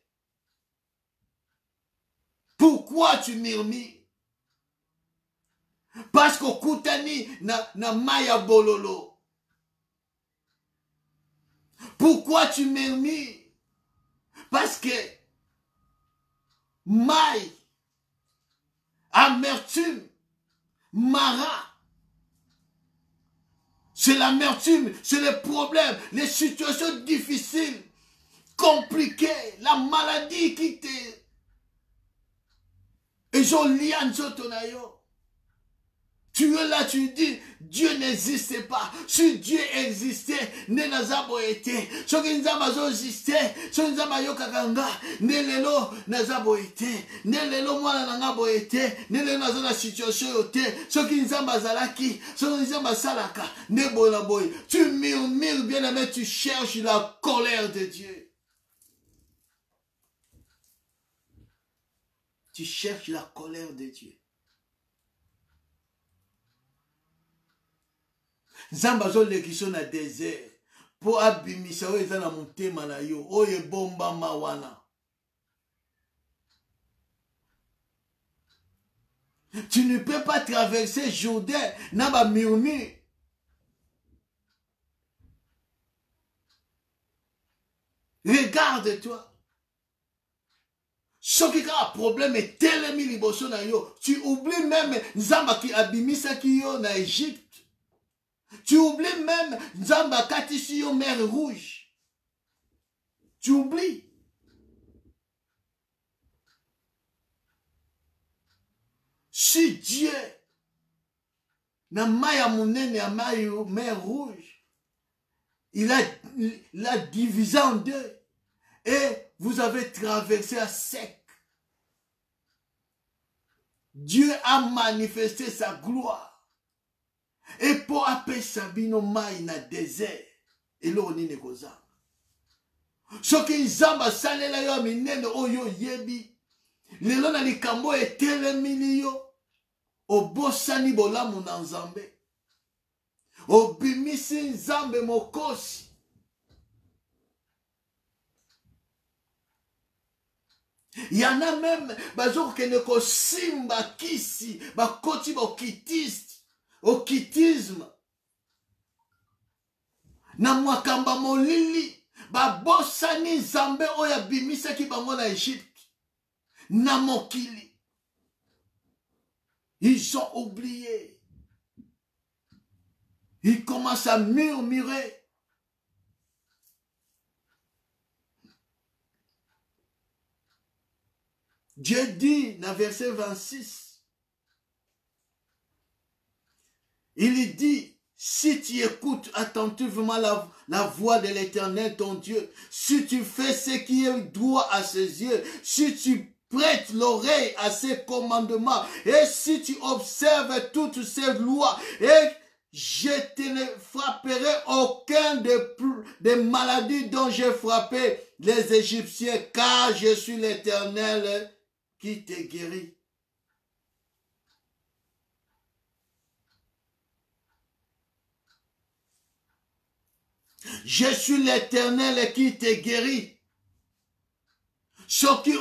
S1: Pourquoi tu murmures? Parce qu'au Koutani na maya bololo. Pourquoi tu murmures? Parce que maï, amertume, mara, c'est l'amertume, c'est le problème, les situations difficiles, compliquées, la maladie qui te ezolia nzoto na yo. Tu es là, tu dis, Dieu n'existe pas. Si Dieu existait, ne nazabo été. Soki nzamba zo existait, soki nzamba yo kakanga, ne lelo nazabo été. Ne lelo mwana nangabo été. Ne lelo nazo na situation yote. Soki nzamba zalaki, soki nzamba salaka, ne bona boy. Tu murmures bien aimé, tu cherches la colère de Dieu. Tu cherches la colère de Dieu. Nzamba zo lekiso na désert po abimisa o eza na motema na yo oye bomba mawana. Tu ne peux pas traverser Jourdain na ba murmure. Regarde-toi. Soki ka problème est telemi liboso na yo, tu oublies même nzamba ki abimisa ki yo na Égypte. Tu oublies même Nzamba katisi yo mer rouge. Tu oublies. Si Dieu n'a maya monene ya mer rouge, il a divisé en deux et vous avez traversé à sec. Dieu a manifesté sa gloire. Et pour appeler Sabino mai na désert, et là on est kozanga. Soki nzamba salela yo minene oyo yebi, lelo na likambo etelemi yo, obosani bolamu na nzambe, obimisi nzambe mokosi. Il y en a même, bazoko kene ko simba kisi, bakoti bokitiste. Au kitisme na mwakamba molili babosani nzambe oya bimisaki bango na Égypte na mokili. Ils ont oublié. Ils commencent à murmurer. Dieu dit dans verset 26, il dit, si tu écoutes attentivement la voix de l'Éternel, ton Dieu, si tu fais ce qui est droit à ses yeux, si tu prêtes l'oreille à ses commandements, et si tu observes toutes ses lois, et je ne frapperai aucun des maladies dont j'ai frappé les Égyptiens, car je suis l'Éternel qui te guérit. Je suis l'Éternel qui te guérit. Soki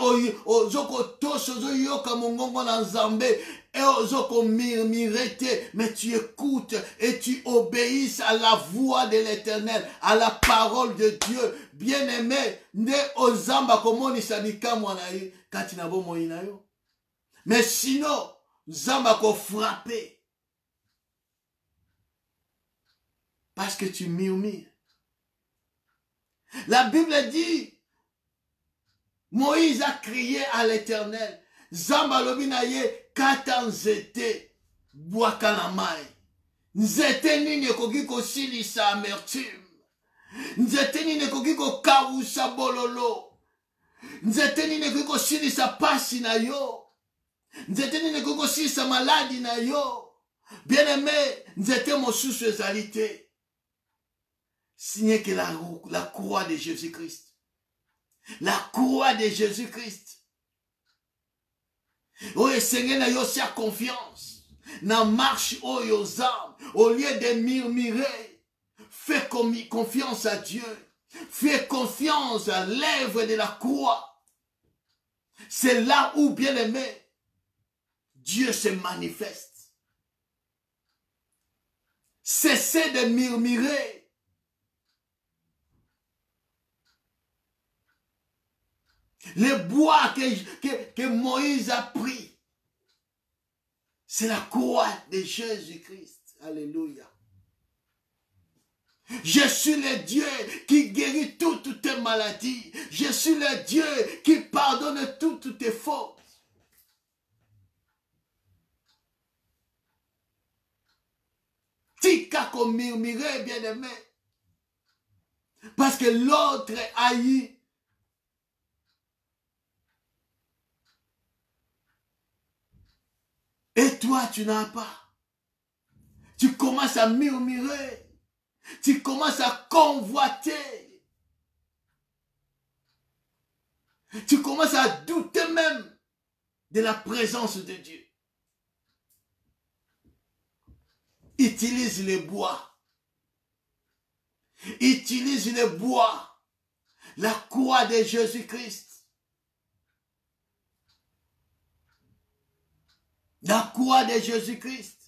S1: ozoko toso zo yoka mongongo na nzambe et ozoko mirmirete, mais tu écoutes et tu obéis à la voix de l'Éternel, à la parole de Dieu. Bien-aimé, ne ozamba komoni sabika mwana yi kati na bomo ina yo. Mais sinon, nzamba ko frapper parce que tu murmures. La Bible dit, Moïse a crié à l'Éternel, Zamba lobi na ye kata nzete bwaka na mai. Nzete nini ekoki kosilisa amertume. Nzete nini ekoki kokawusa bololo. Nzete nini ekoki kosilisa pasi na yo. Nzete nini ekoki kosilisa maladi na yo. Bien-aimé, nzete mosusu ezali te. Signé que la croix de Jésus-Christ. La croix de Jésus-Christ. Oh, Seigneur, na yo sia confiance. Na marche oh yo zam. Au lieu de murmurer, fais confiance à Dieu. Fais confiance à l'œuvre de la croix. C'est là où, bien aimé, Dieu se manifeste. Cessez de murmurer. Le bois que Moïse a pris, c'est la croix de Jésus-Christ. Alléluia. Je suis le Dieu qui guérit toutes tes maladies. Je suis le Dieu qui pardonne toutes tes fautes. tika qu'on murmurer, bien-aimé. Parce que l'autre haït. Et toi, tu n'as pas. Tu commences à murmurer. Tu commences à convoiter. Tu commences à douter même de la présence de Dieu. Utilise le bois. Utilise le bois. La croix de Jésus-Christ. La croix de Jésus-Christ.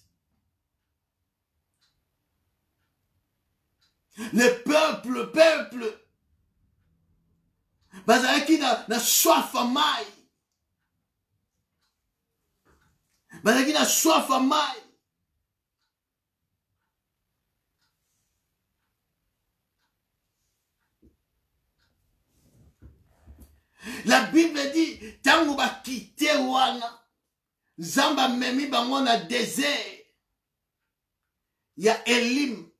S1: Le peuple. Bazalaki na soif à maille. Bazalaki na soif à maille. La Bible dit, tango ba kite wana, Zamba memi bango na désert, ya Elim.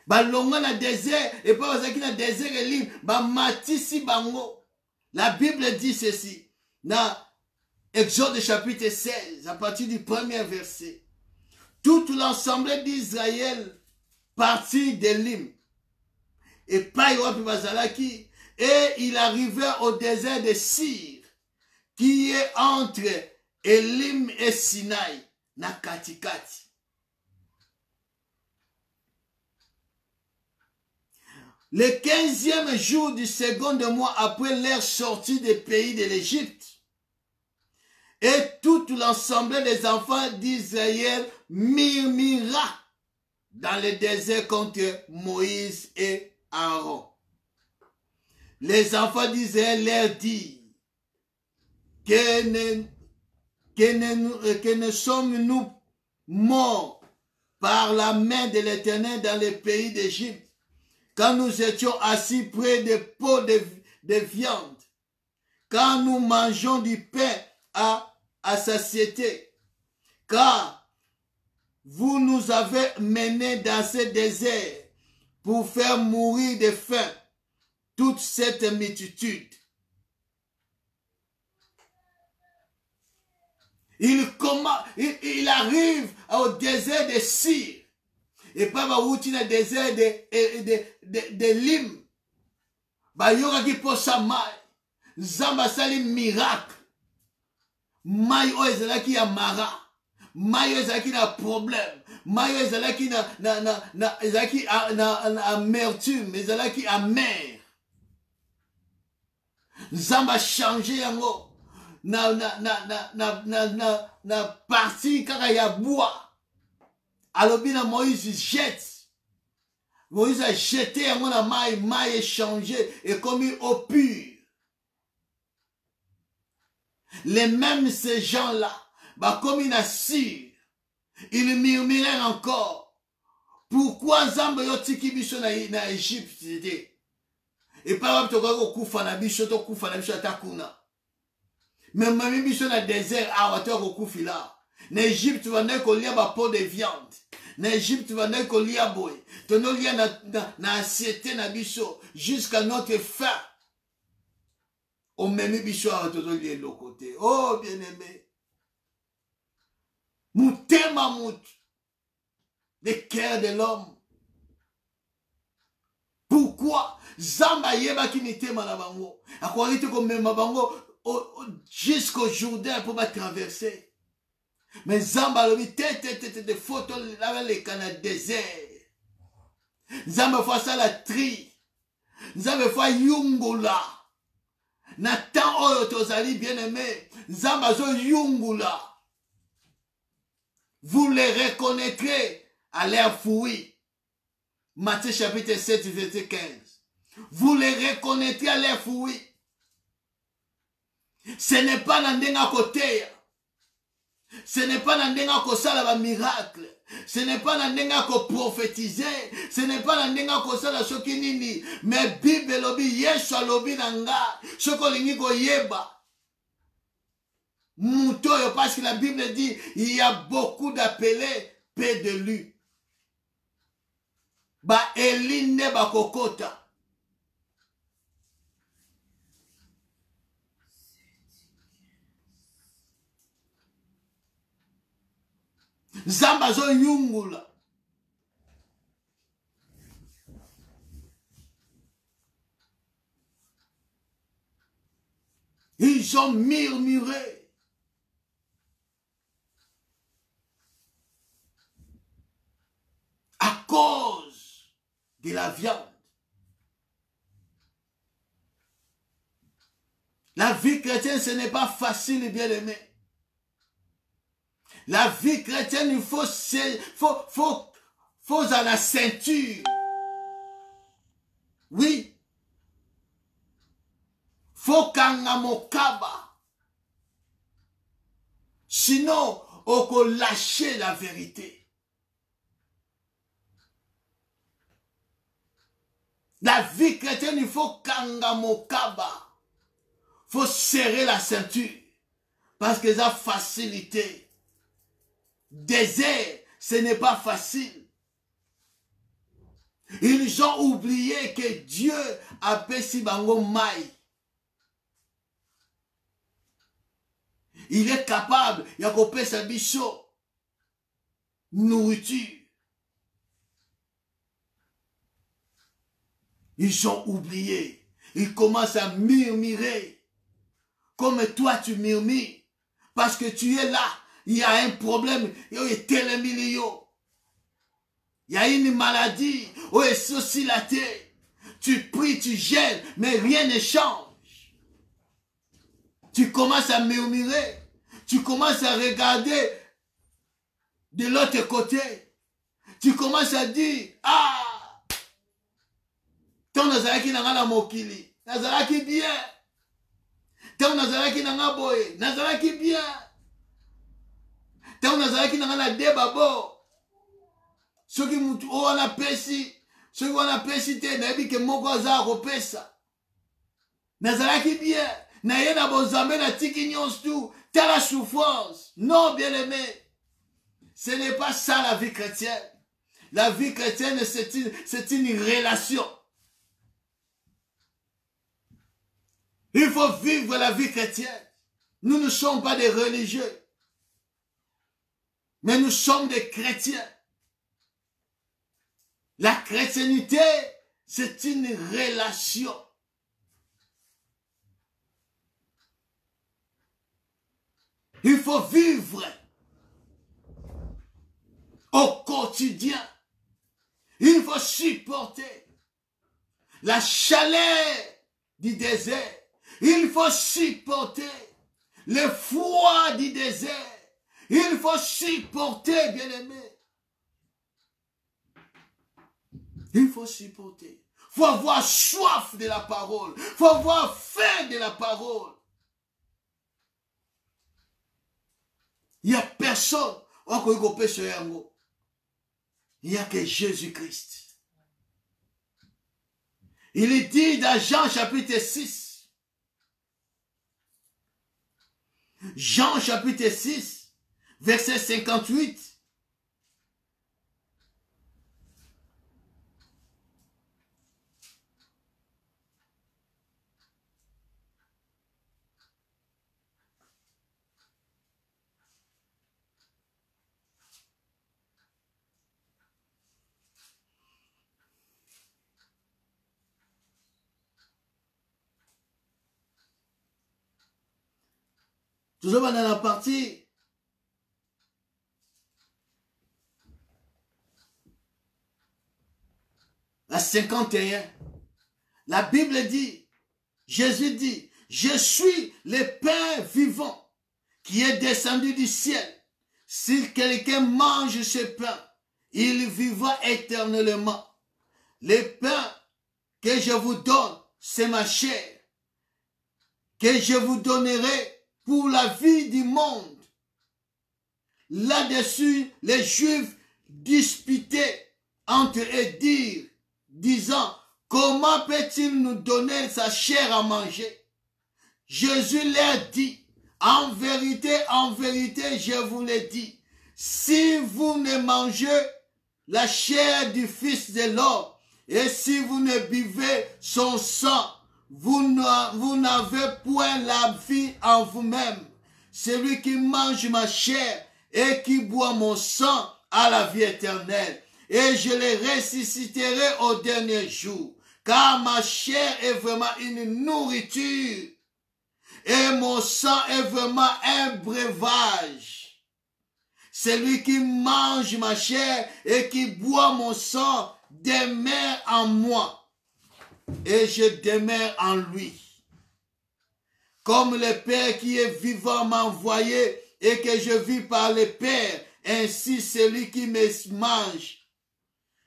S1: Balonga na désert, et pas bazaki na désert Elim, ba matisi bango. La Bible dit ceci, dans Exode chapitre 16, à partir du premier verset. Toute l'ensemble d'Israël partit d'Elim. Et Païwapi Bazalaki, et il arrivait au désert de Sir, qui est entre Elim et Sinaï, na katikati. Le 15e jour du second mois après leur sortie des pays de l'Égypte, et tout l'ensemble des enfants d'Israël murmura dans le désert contre Moïse et Aaron. Les enfants d'Israël leur dirent, que ne sommes-nous morts par la main de l'Éternel dans le pays d'Égypte, quand nous étions assis près des pots de viande, quand nous mangeons du pain à satiété, car vous nous avez menés dans ce désert pour faire mourir de faim toute cette multitude. Il arrive au désert de Sir. Et pas va outi na désert de Lim. Ba yoga ki posa mai. Zamba sali miracle. Mai o ezalaki ya mara. Mai o ezalaki na problème. Mai o ezalaki ezalaki na amertume. Ezalaki amer. Zamba changé yango. Na parti kaka ya bois. Alobina Moïse jette. Moïse a jeté un na maille, maille est changé et commis au pur. Les mêmes ces gens-là, bah comme il assure, ils murmuraient encore. Pourquoi Zamba yotiki biso na Égypte et pas wap toka ko kufa na biso to kufa na biso atakuna. Même mami biso na désert awato ko kufi là. Na Égypte tu vas kolia ba pot de viande. Na Égypte tu vas kolia boy. Tono lia na assiette na biso jusqu'à notre fin. O memi biso awato lia de côté. Oh bien-aimé. Moutema mout. Le cœur de l'homme. Pourquoi Zamba yeba ki mitema na bango. Akwari ko mema bango jusqu'au Jourdain pour pas traverser. Mais Zamba lobi tete de photos là les canaux désert. Zamba fa ça la tri. Zamba fa yungula. Na tan oyo tozali bien-aimé. Zamba zo yungula. Vous les reconnaîtrez à l'air fouillis. Matthieu chapitre 7 verset 15. Vous les reconnaîtrez à l'air fouillis. Ce n'est pas dans denga côté. Ce n'est pas dans denga ko sala ba miracle. Ce n'est pas dans denga ko prophétiser. Ce n'est pas dans denga ko sala soki nini. Mais Bible lobi Yesu lobi nanga. Soko lingi ko yeba. Moutoyo, parce que la Bible dit, il y a beaucoup d'appelés, peu de lui. Ba eline ba kokota. Zambazo yungula. Ils ont murmuré. À cause de la viande. La vie chrétienne, ce n'est pas facile, bien aimé. La vie chrétienne, il faut à la ceinture. Oui. Faut kangamokaba. Sinon, on peut lâcher la vérité. La vie chrétienne, il faut kangamokaba. Faut serrer la ceinture. Parce que ça facilité. Désert, ce n'est pas facile. Ils ont oublié que Dieu a pesi bango mai. Il est capable, il y a coupé sa bichot, nourriture. Ils ont oublié. Ils commencent à murmurer. Comme toi tu murmures. Parce que tu es là. Il y a un problème. Il y a une maladie. Tu pries, tu gênes, mais rien ne change. Tu commences à murmurer. Tu commences à regarder de l'autre côté. Tu commences à dire, ah, ton nazaraki nanga mokili, nazaraki bien. Ton nazaraki nanga boye, nazaraki bien. Ton nazaraki nanga la debabo. Ce qui mutu wana pesi, ce qui wana pesi te nabi ke moko azako pesa. Nazaraki bien. Na yena bozambe na tiki nyonsu, t'as la souffrance. Non, bien-aimé. Ce n'est pas ça la vie chrétienne. La vie chrétienne, c'est une relation. Il faut vivre la vie chrétienne. Nous ne sommes pas des religieux. Mais nous sommes des chrétiens. La chrétienté, c'est une relation. Il faut vivre au quotidien. Il faut supporter la chaleur du désert. Il faut supporter le froid du désert. Il faut supporter, bien-aimé. Il faut supporter. Il faut avoir soif de la parole. Il faut avoir faim de la parole. Il n'y a personne. Il n'y a que Jésus-Christ. Il est dit dans Jean chapitre 6. Jean chapitre 6, verset 58. Toujours dans la partie la 51. La Bible dit, Jésus dit, je suis le pain vivant qui est descendu du ciel. Si quelqu'un mange ce pain, il vivra éternellement. Le pain que je vous donne, c'est ma chair, que je vous donnerai pour la vie du monde. Là-dessus, les Juifs disputaient entre eux, disant, comment peut-il nous donner sa chair à manger? Jésus leur dit, en vérité, je vous le dis, si vous ne mangez la chair du Fils de l'homme, et si vous ne buvez son sang, vous n'avez point la vie en vous-même. Celui qui mange ma chair et qui boit mon sang a la vie éternelle. Et je les ressusciterai au dernier jour. Car ma chair est vraiment une nourriture. Et mon sang est vraiment un breuvage. Celui qui mange ma chair et qui boit mon sang demeure en moi. Et je demeure en lui. Comme le Père qui est vivant m'a envoyé et que je vis par le Père, ainsi celui qui me mange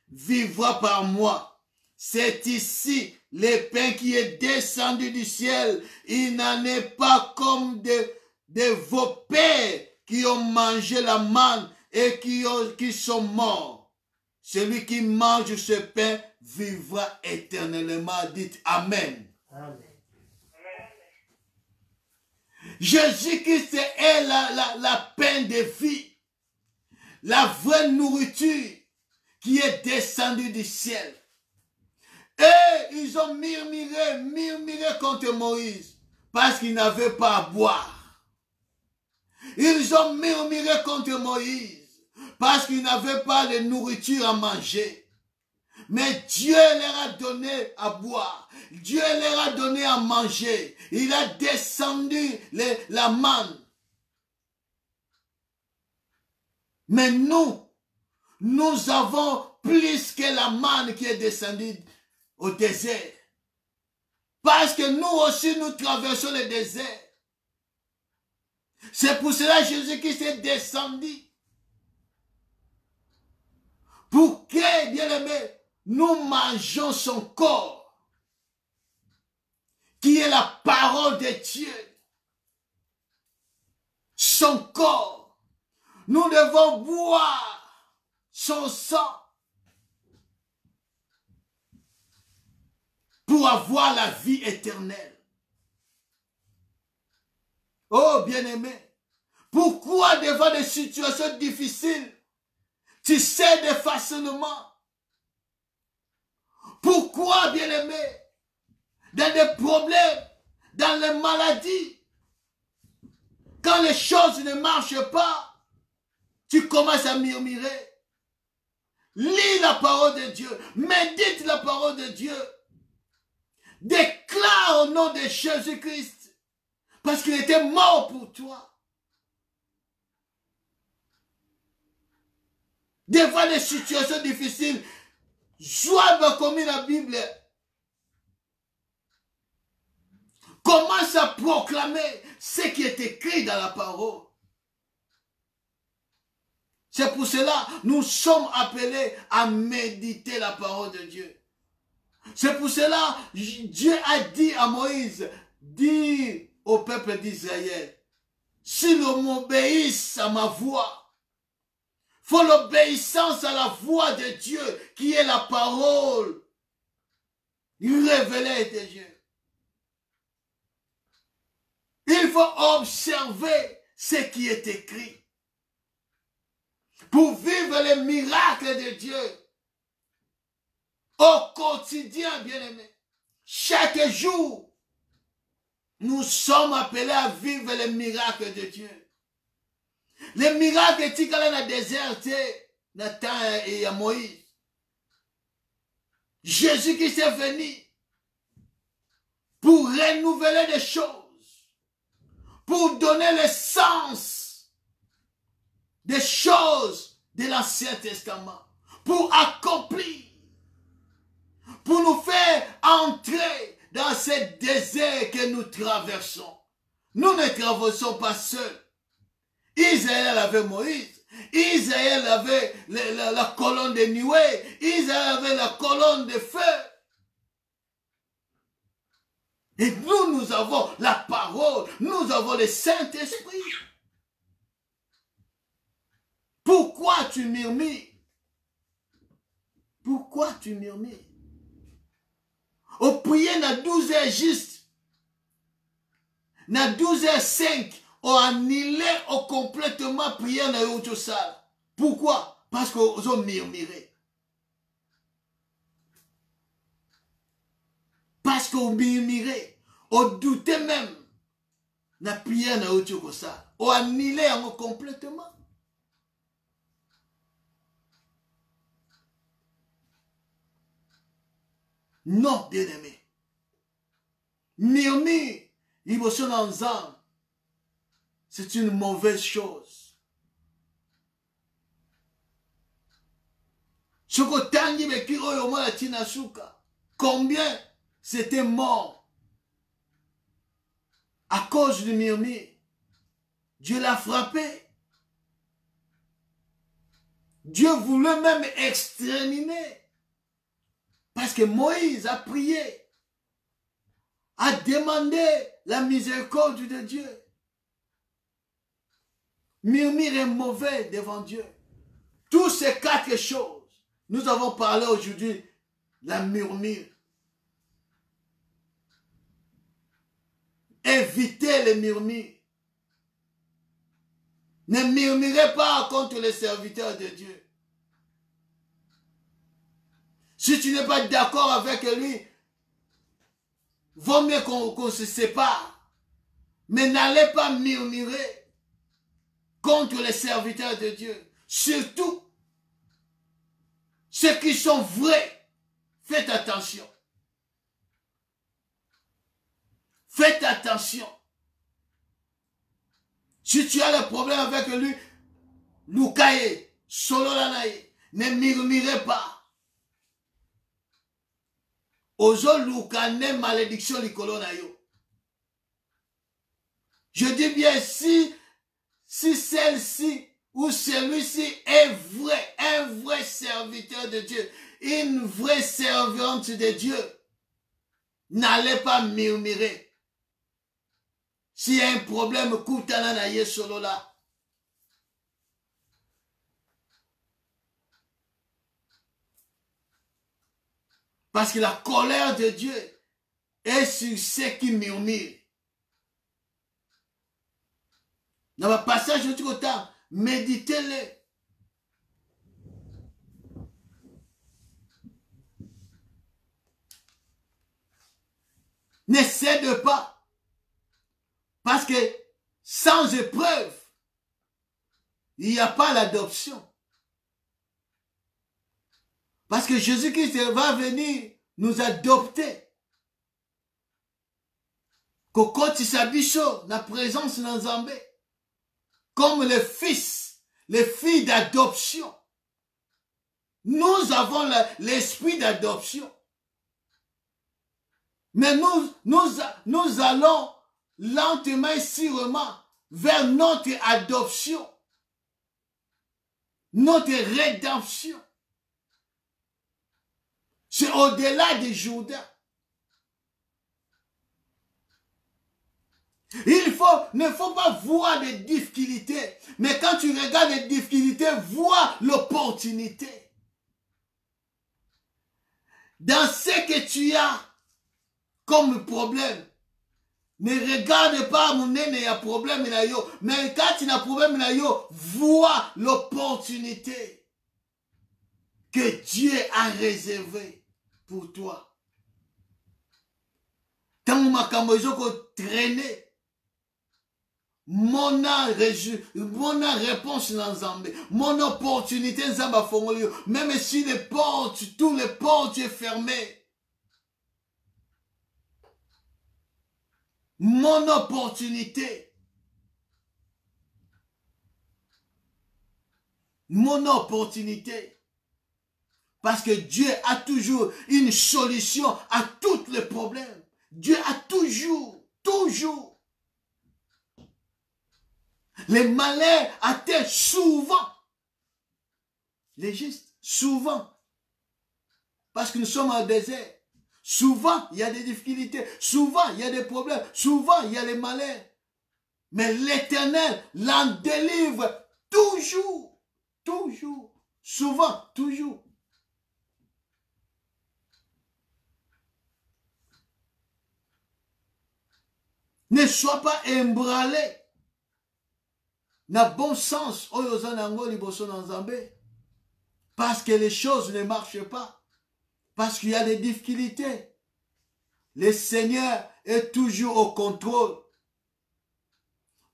S1: vivra par moi. C'est ici le pain qui est descendu du ciel. Il n'en est pas comme de vos pères qui ont mangé la manne et qui sont morts. Celui qui mange ce pain vivra éternellement. Dites Amen.
S2: Amen.
S1: Jésus-Christ est la pain de vie, la vraie nourriture qui est descendue du ciel. Et ils ont murmuré contre Moïse parce qu'ils n'avaient pas à boire. Ils ont murmuré contre Moïse parce qu'ils n'avaient pas de nourriture à manger. Mais Dieu leur a donné à boire. Dieu leur a donné à manger. Il a descendu la manne. Mais nous avons plus que la manne qui est descendue au désert. Parce que nous aussi, nous traversons le désert. C'est pour cela que Jésus-Christ est descendu. Pour que, bien-aimé, nous mangeons son corps, qui est la parole de Dieu. Son corps. Nous devons boire son sang pour avoir la vie éternelle. Oh, bien-aimé, pourquoi devant des situations difficiles, tu cèdes facilement? Pourquoi, bien-aimé, dans des problèmes, dans les maladies, quand les choses ne marchent pas, tu commences à murmurer? Lis la parole de Dieu, médite la parole de Dieu, déclare au nom de Jésus-Christ, parce qu'il était mort pour toi. Devant des situations difficiles, Joab, comme la Bible, commence à proclamer ce qui est écrit dans la parole. C'est pour cela que nous sommes appelés à méditer la parole de Dieu. C'est pour cela que Dieu a dit à Moïse, dis au peuple d'Israël, si l'on m'obéisse à ma voix, il faut l'obéissance à la voix de Dieu, qui est la parole révélée de Dieu. Il faut observer ce qui est écrit pour vivre les miracles de Dieu au quotidien, bien-aimé. Chaque jour, nous sommes appelés à vivre les miracles de Dieu. Les miracles qui dans le désert, Nathan et Moïse. Jésus qui est venu pour renouveler des choses, pour donner le sens des choses de l'Ancien Testament, pour accomplir, pour nous faire entrer dans ce désert que nous traversons. Nous ne traversons pas seuls. Israël avait Moïse, Israël avait la colonne de nuée, Israël avait la colonne de feu. Et nous avons la parole, nous avons le Saint-Esprit. Pourquoi tu murmures? Pourquoi tu murmures? Au prier na 12h juste, na 12h05, annulé complètement prière na yo sala. Pourquoi? Parce que ont murmuré. Parce qu'on murmurait, on doutait même la prière na yo sala. On annulé complètement. Non, bien-aimé. Murmure, il va se ensemble. C'est une mauvaise chose. Combien c'était mort à cause du murmure? Dieu l'a frappé. Dieu voulait même exterminer. Parce que Moïse a prié, a demandé la miséricorde de Dieu. Murmure est mauvais devant Dieu. Tous ces quatre choses, nous avons parlé aujourd'hui, la murmure. Évitez les murmures. Ne murmurez pas contre les serviteurs de Dieu. Si tu n'es pas d'accord avec lui, vaut mieux qu'on se sépare. Mais n'allez pas murmurer contre les serviteurs de Dieu. Surtout, ceux qui sont vrais. Faites attention. Faites attention. Si tu as le problème avec lui, Lukaye, Sololanaye, ne murmurez pas. Ozo Lukane malédiction likolo na yo. Je dis bien si celle-ci ou celui-ci est vrai, un vrai serviteur de Dieu, une vraie servante de Dieu, n'allez pas murmurer. S'il y a un problème, koutana na ye solo là. Parce que la colère de Dieu est sur ceux qui murmurent. Dans le passage de tout temps, méditez-le. Ne cède pas. Parce que sans épreuve, il n'y a pas l'adoption. Parce que Jésus-Christ va venir nous adopter. Kokoti sabicho, la présence dans Zambé. Comme les fils, les filles d'adoption. Nous avons l'esprit d'adoption. Mais nous allons lentement et sûrement vers notre adoption. Notre rédemption. C'est au-delà du Jourdain. Ne faut pas voir des difficultés. Mais quand tu regardes les difficultés, vois l'opportunité. Dans ce que tu as comme problème, ne regarde pas mon nez, il y a problème, mais quand tu as problème, vois l'opportunité que Dieu a réservé pour toi. Tant que tu traîner, mon réponse dans Zambé, mon opportunité dans Zambé, même si les portes, tous les portes sont fermées. Mon opportunité. Mon opportunité. Parce que Dieu a toujours une solution à tous les problèmes. Dieu a toujours. Les malheurs atteignent souvent les justes. Souvent. Parce que nous sommes en désert. Souvent, il y a des difficultés. Souvent, il y a des problèmes. Souvent, il y a les malheurs. Mais l'Éternel l'en délivre toujours. Toujours. Souvent, toujours. Ne sois pas emballé na bon sens, parce que les choses ne marchent pas, parce qu'il y a des difficultés. Le Seigneur est toujours au contrôle.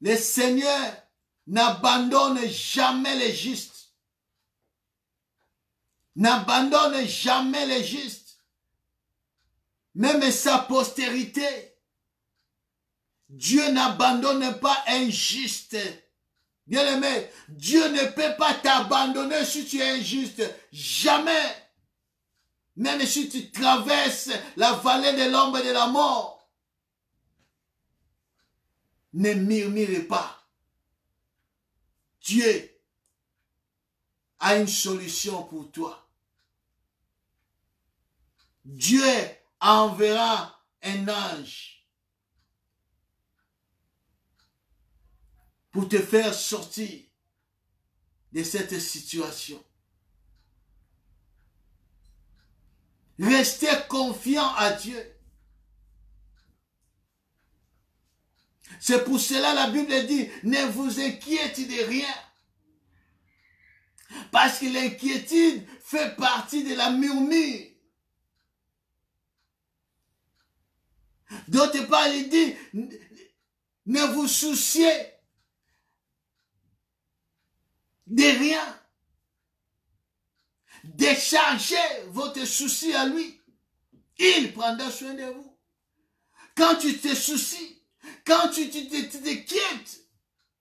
S1: Le Seigneur n'abandonne jamais les justes. N'abandonne jamais les justes. Même sa postérité. Dieu n'abandonne pas un juste. Bien-aimé, Dieu ne peut pas t'abandonner si tu es injuste. Jamais. Même si tu traverses la vallée de l'ombre de la mort. Ne murmure pas. Dieu a une solution pour toi. Dieu enverra un ange pour te faire sortir de cette situation. Restez confiant à Dieu. C'est pour cela la Bible dit, ne vous inquiétez de rien. Parce que l'inquiétude fait partie de la murmure. D'autre part, il dit, ne vous souciez de rien. Déchargez votre souci à lui. Il prendra soin de vous. Quand tu te soucies, quand tu t'inquiètes,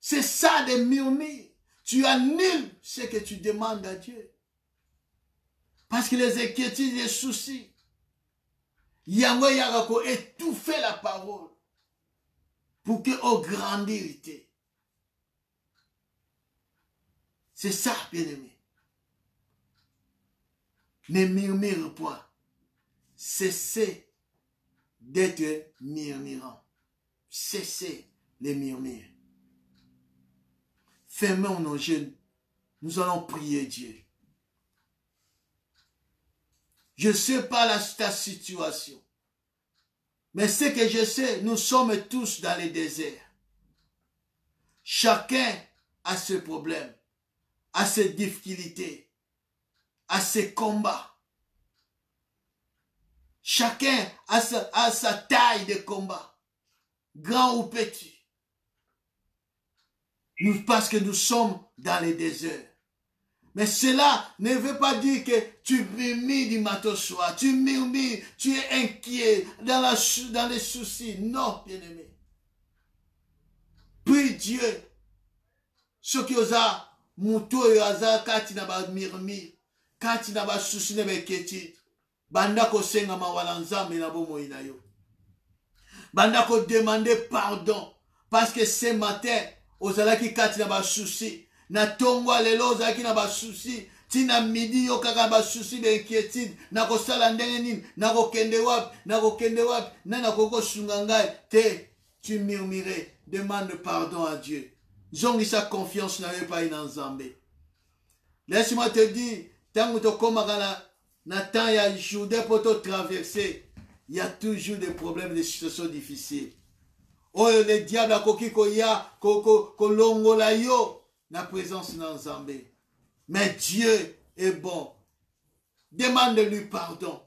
S1: c'est ça des murmures. Tu annules ce que tu demandes à Dieu. Parce que les inquiétudes, les soucis, Yango Yarako étouffer la parole pour que au grandir. C'est ça, bien-aimé. Ne murmure point. Cessez d'être murmurant. Cessez les murmures. Fermons nos yeux. Nous allons prier Dieu. Je ne sais pas ta situation. Mais ce que je sais, nous sommes tous dans le désert. Chacun a ses problèmes, a ses difficultés, a ses combats. Chacun a sa taille de combat, grand ou petit. Parce que nous sommes dans le désert. Mais cela ne veut pas dire que tu murmures du matin au soir, tu murmures, tu es inquiet dans les soucis. Non, bien-aimé. Prie Dieu. Ce qui osa muto yoza kati na ba murmure, kati na ba souci na ba inquiétude. Banda ko senga mawala nzambe na bomo ina yo. Banda ko demander pardon parce que ce matin ozalaki kati na ba souci. Na tongwa lelo ozalaki na ba souci. Tina midi yo kaka ba souci ba inquiétude. Na ko sala ndenge nini, na ko kende wapi, na ko sunga ngai. Tu murmurais, demande pardon à Dieu. Zongi sa confiance n'avait pas une ensemble. Laisse-moi te dire, tant que tu commences na temps ya journée pour te traverser, il y a toujours des problèmes, des situations difficiles. Oh, le diable a koki ko ya ko longola yo na présence n'ensemble. Mais Dieu est bon. Demande-lui pardon.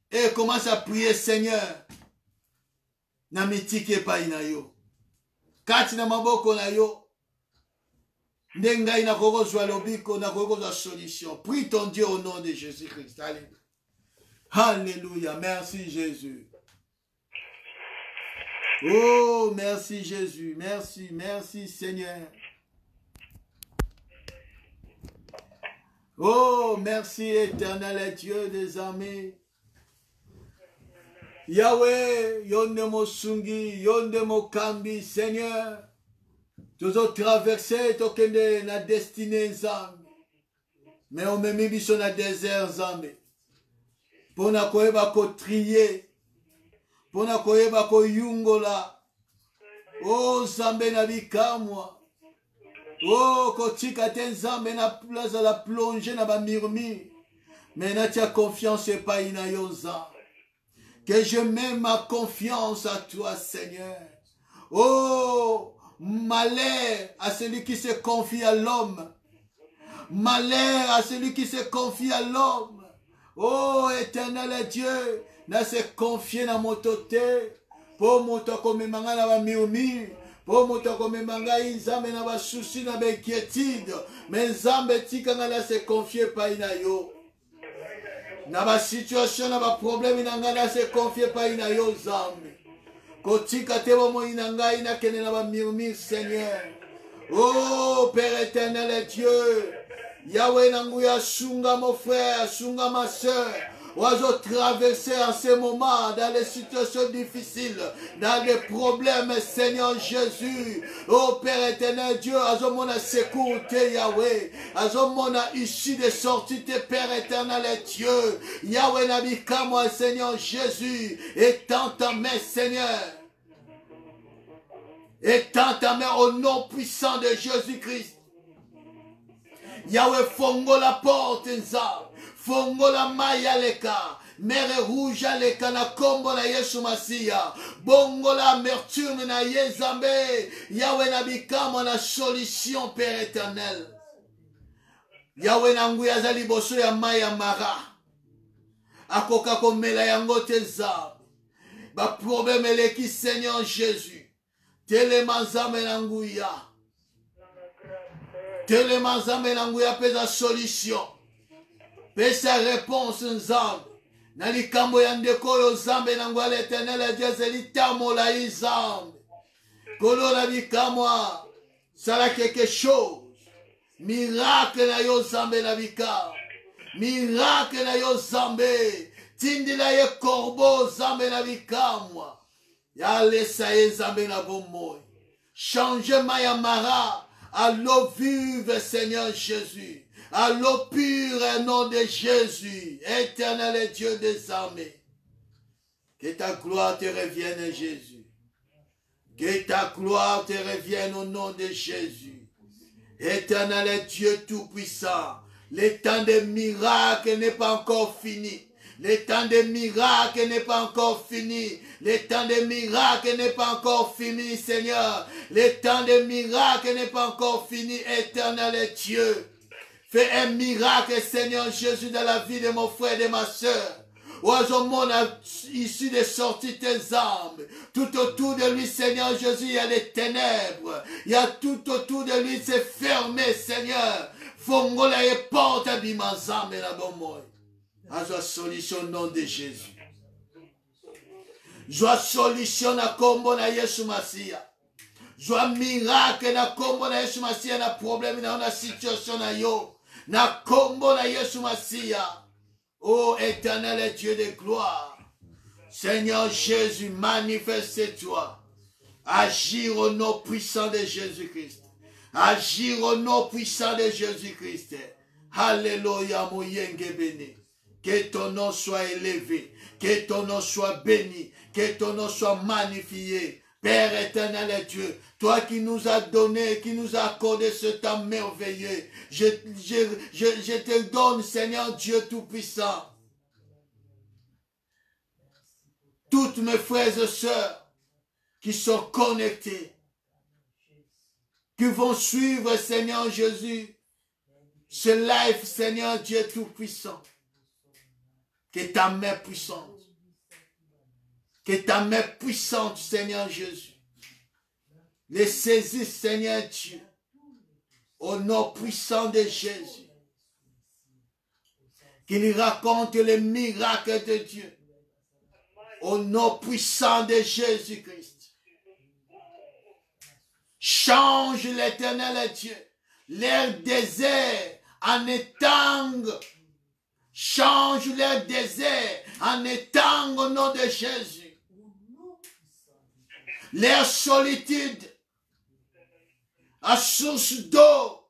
S1: Et commence à prier, Seigneur. Na mitike pa ina yo. Kati na maboko na yo. Ndengai na kokozwa lobiko na kokozwa solution. Prie ton Dieu au nom de Jésus-Christ. Alléluia. Merci Jésus. Oh, merci Jésus. Merci, merci Seigneur. Oh, merci éternel Dieu des armées. Yahweh, yonde mo sungi, yonde mo kambi, Seigneur. Tozo traversé, tokende na destinée nzambe. Mais on me mis biso na désert nzambe. Pona koyeba ko trier. Pona koyeba ko yungola. Oh, nzambe na bikamwa. Oh, kotika te nzambe na plaza la plongée na ba murmure. Mais na tia confiance pas ina yo nzambe. Que je mets ma confiance à toi, Seigneur. Oh, Malheur à celui qui se confie à l'homme. Malheur à celui qui se confie à l'homme. Oh, éternel Dieu, na se confier na motote. Pour moto komemanga na ba miumi. Pour moto komemanga inzambe na ba souci na ba inquiétude. Mais nzambe tika na se confier pa ina yo. Na ba situation na ba problème na ngana se confier pa ina yo nzambe. Kotika te bomo ina ngai na kene na ba miumi Seigneur. Oh Père éternel et Dieu. Yahweh Nanguya, sunga mon frère, sunga ma soeur. Oiseau traverser en ce moment dans les situations difficiles, dans les problèmes, Seigneur Jésus. Oh Père éternel Dieu, azomona secours Yahweh. Azomona issue de sortie de Père éternel et Dieu. Yahweh Nabika moi Seigneur Jésus. Étends ta main Seigneur. Étends ta main au nom puissant de Jésus-Christ. Yahweh fongo la porte nza. Fongo la maya leka. Mere rouge leka na kombo na Yesu Masia. Bongo la amertume na Yezambe. Yahweh na bikamo na solution Père éternel. Yahweh na nguya zali boso ya maya mara. Akoka komela yango teza. Ba problème leki Seigneur Jésus. Telema zame na nguya. Telema zame na nguya pesa solution. Pesa réponse nzambe. Na likambo ya ndeko yo zambe na nguya l'Éternel Dieu zelitamo la izambe. Kolo la bikamwa. Sala quelque chose. Miracle na yo zambe na bika. Miracle na yo zambe. Tindi la ye corbeau zambe na bikamwa. Ya lesa ye zambe na bomoi. Changement ya mara. À l'eau vive, Seigneur Jésus. À l'eau pure, au nom de Jésus. Éternel et Dieu des armées. Que ta gloire te revienne, Jésus. Que ta gloire te revienne au nom de Jésus. Éternel et Dieu tout-puissant. Le temps des miracles n'est pas encore fini. Le temps des miracles n'est pas encore fini. Le temps des miracles n'est pas encore fini, Seigneur. Le temps des miracles n'est pas encore fini, éternel et Dieu. Fais un miracle, Seigneur Jésus, dans la vie de mon frère et de ma soeur. Oiseau monde issu des sorties tes âmes. Tout autour de lui, Seigneur Jésus, il y a des ténèbres. Il y a tout autour de lui, c'est fermé, Seigneur. Fongola et porte à bimazam et la bomboy. Joie solution au nom de Jésus. Joie solution na kombo na Yesu Masia. Joie miracle na kombo na Yesu Masia na problème na situation na yo. Na kombo na Yesu Masia. Ô éternel et Dieu de gloire. Seigneur Jésus, manifeste-toi. Agir au nom puissant de Jésus-Christ. Agir au nom puissant de Jésus-Christ. Alléluia, mon yenge béni. Que ton nom soit élevé, que ton nom soit béni, que ton nom soit magnifié. Père éternel et Dieu, toi qui nous as donné, qui nous as accordé ce temps merveilleux, je te donne, Seigneur Dieu Tout-Puissant, toutes mes frères et sœurs qui sont connectés, qui vont suivre, Seigneur Jésus, ce live, Seigneur Dieu Tout-Puissant. Que ta main puissante, que ta main puissante, Seigneur Jésus, les saisisse, Seigneur Dieu, au nom puissant de Jésus, qu'il raconte les miracles de Dieu, au nom puissant de Jésus-Christ. Change l'Éternel Dieu, l'air désert en étang. Change leur désert en étang au nom de Jésus. Leur solitude à source d'eau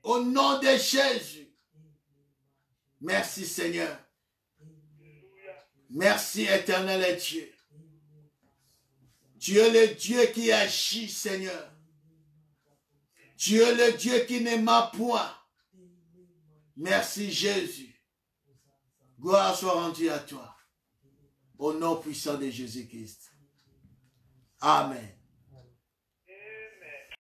S1: au nom de Jésus. Merci Seigneur. Merci éternel et Dieu. Tu es le Dieu qui agit, Seigneur. Tu es le Dieu qui n'aime point. Merci Jésus. Gloire soit rendue à toi. Au nom puissant de Jésus-Christ. Amen.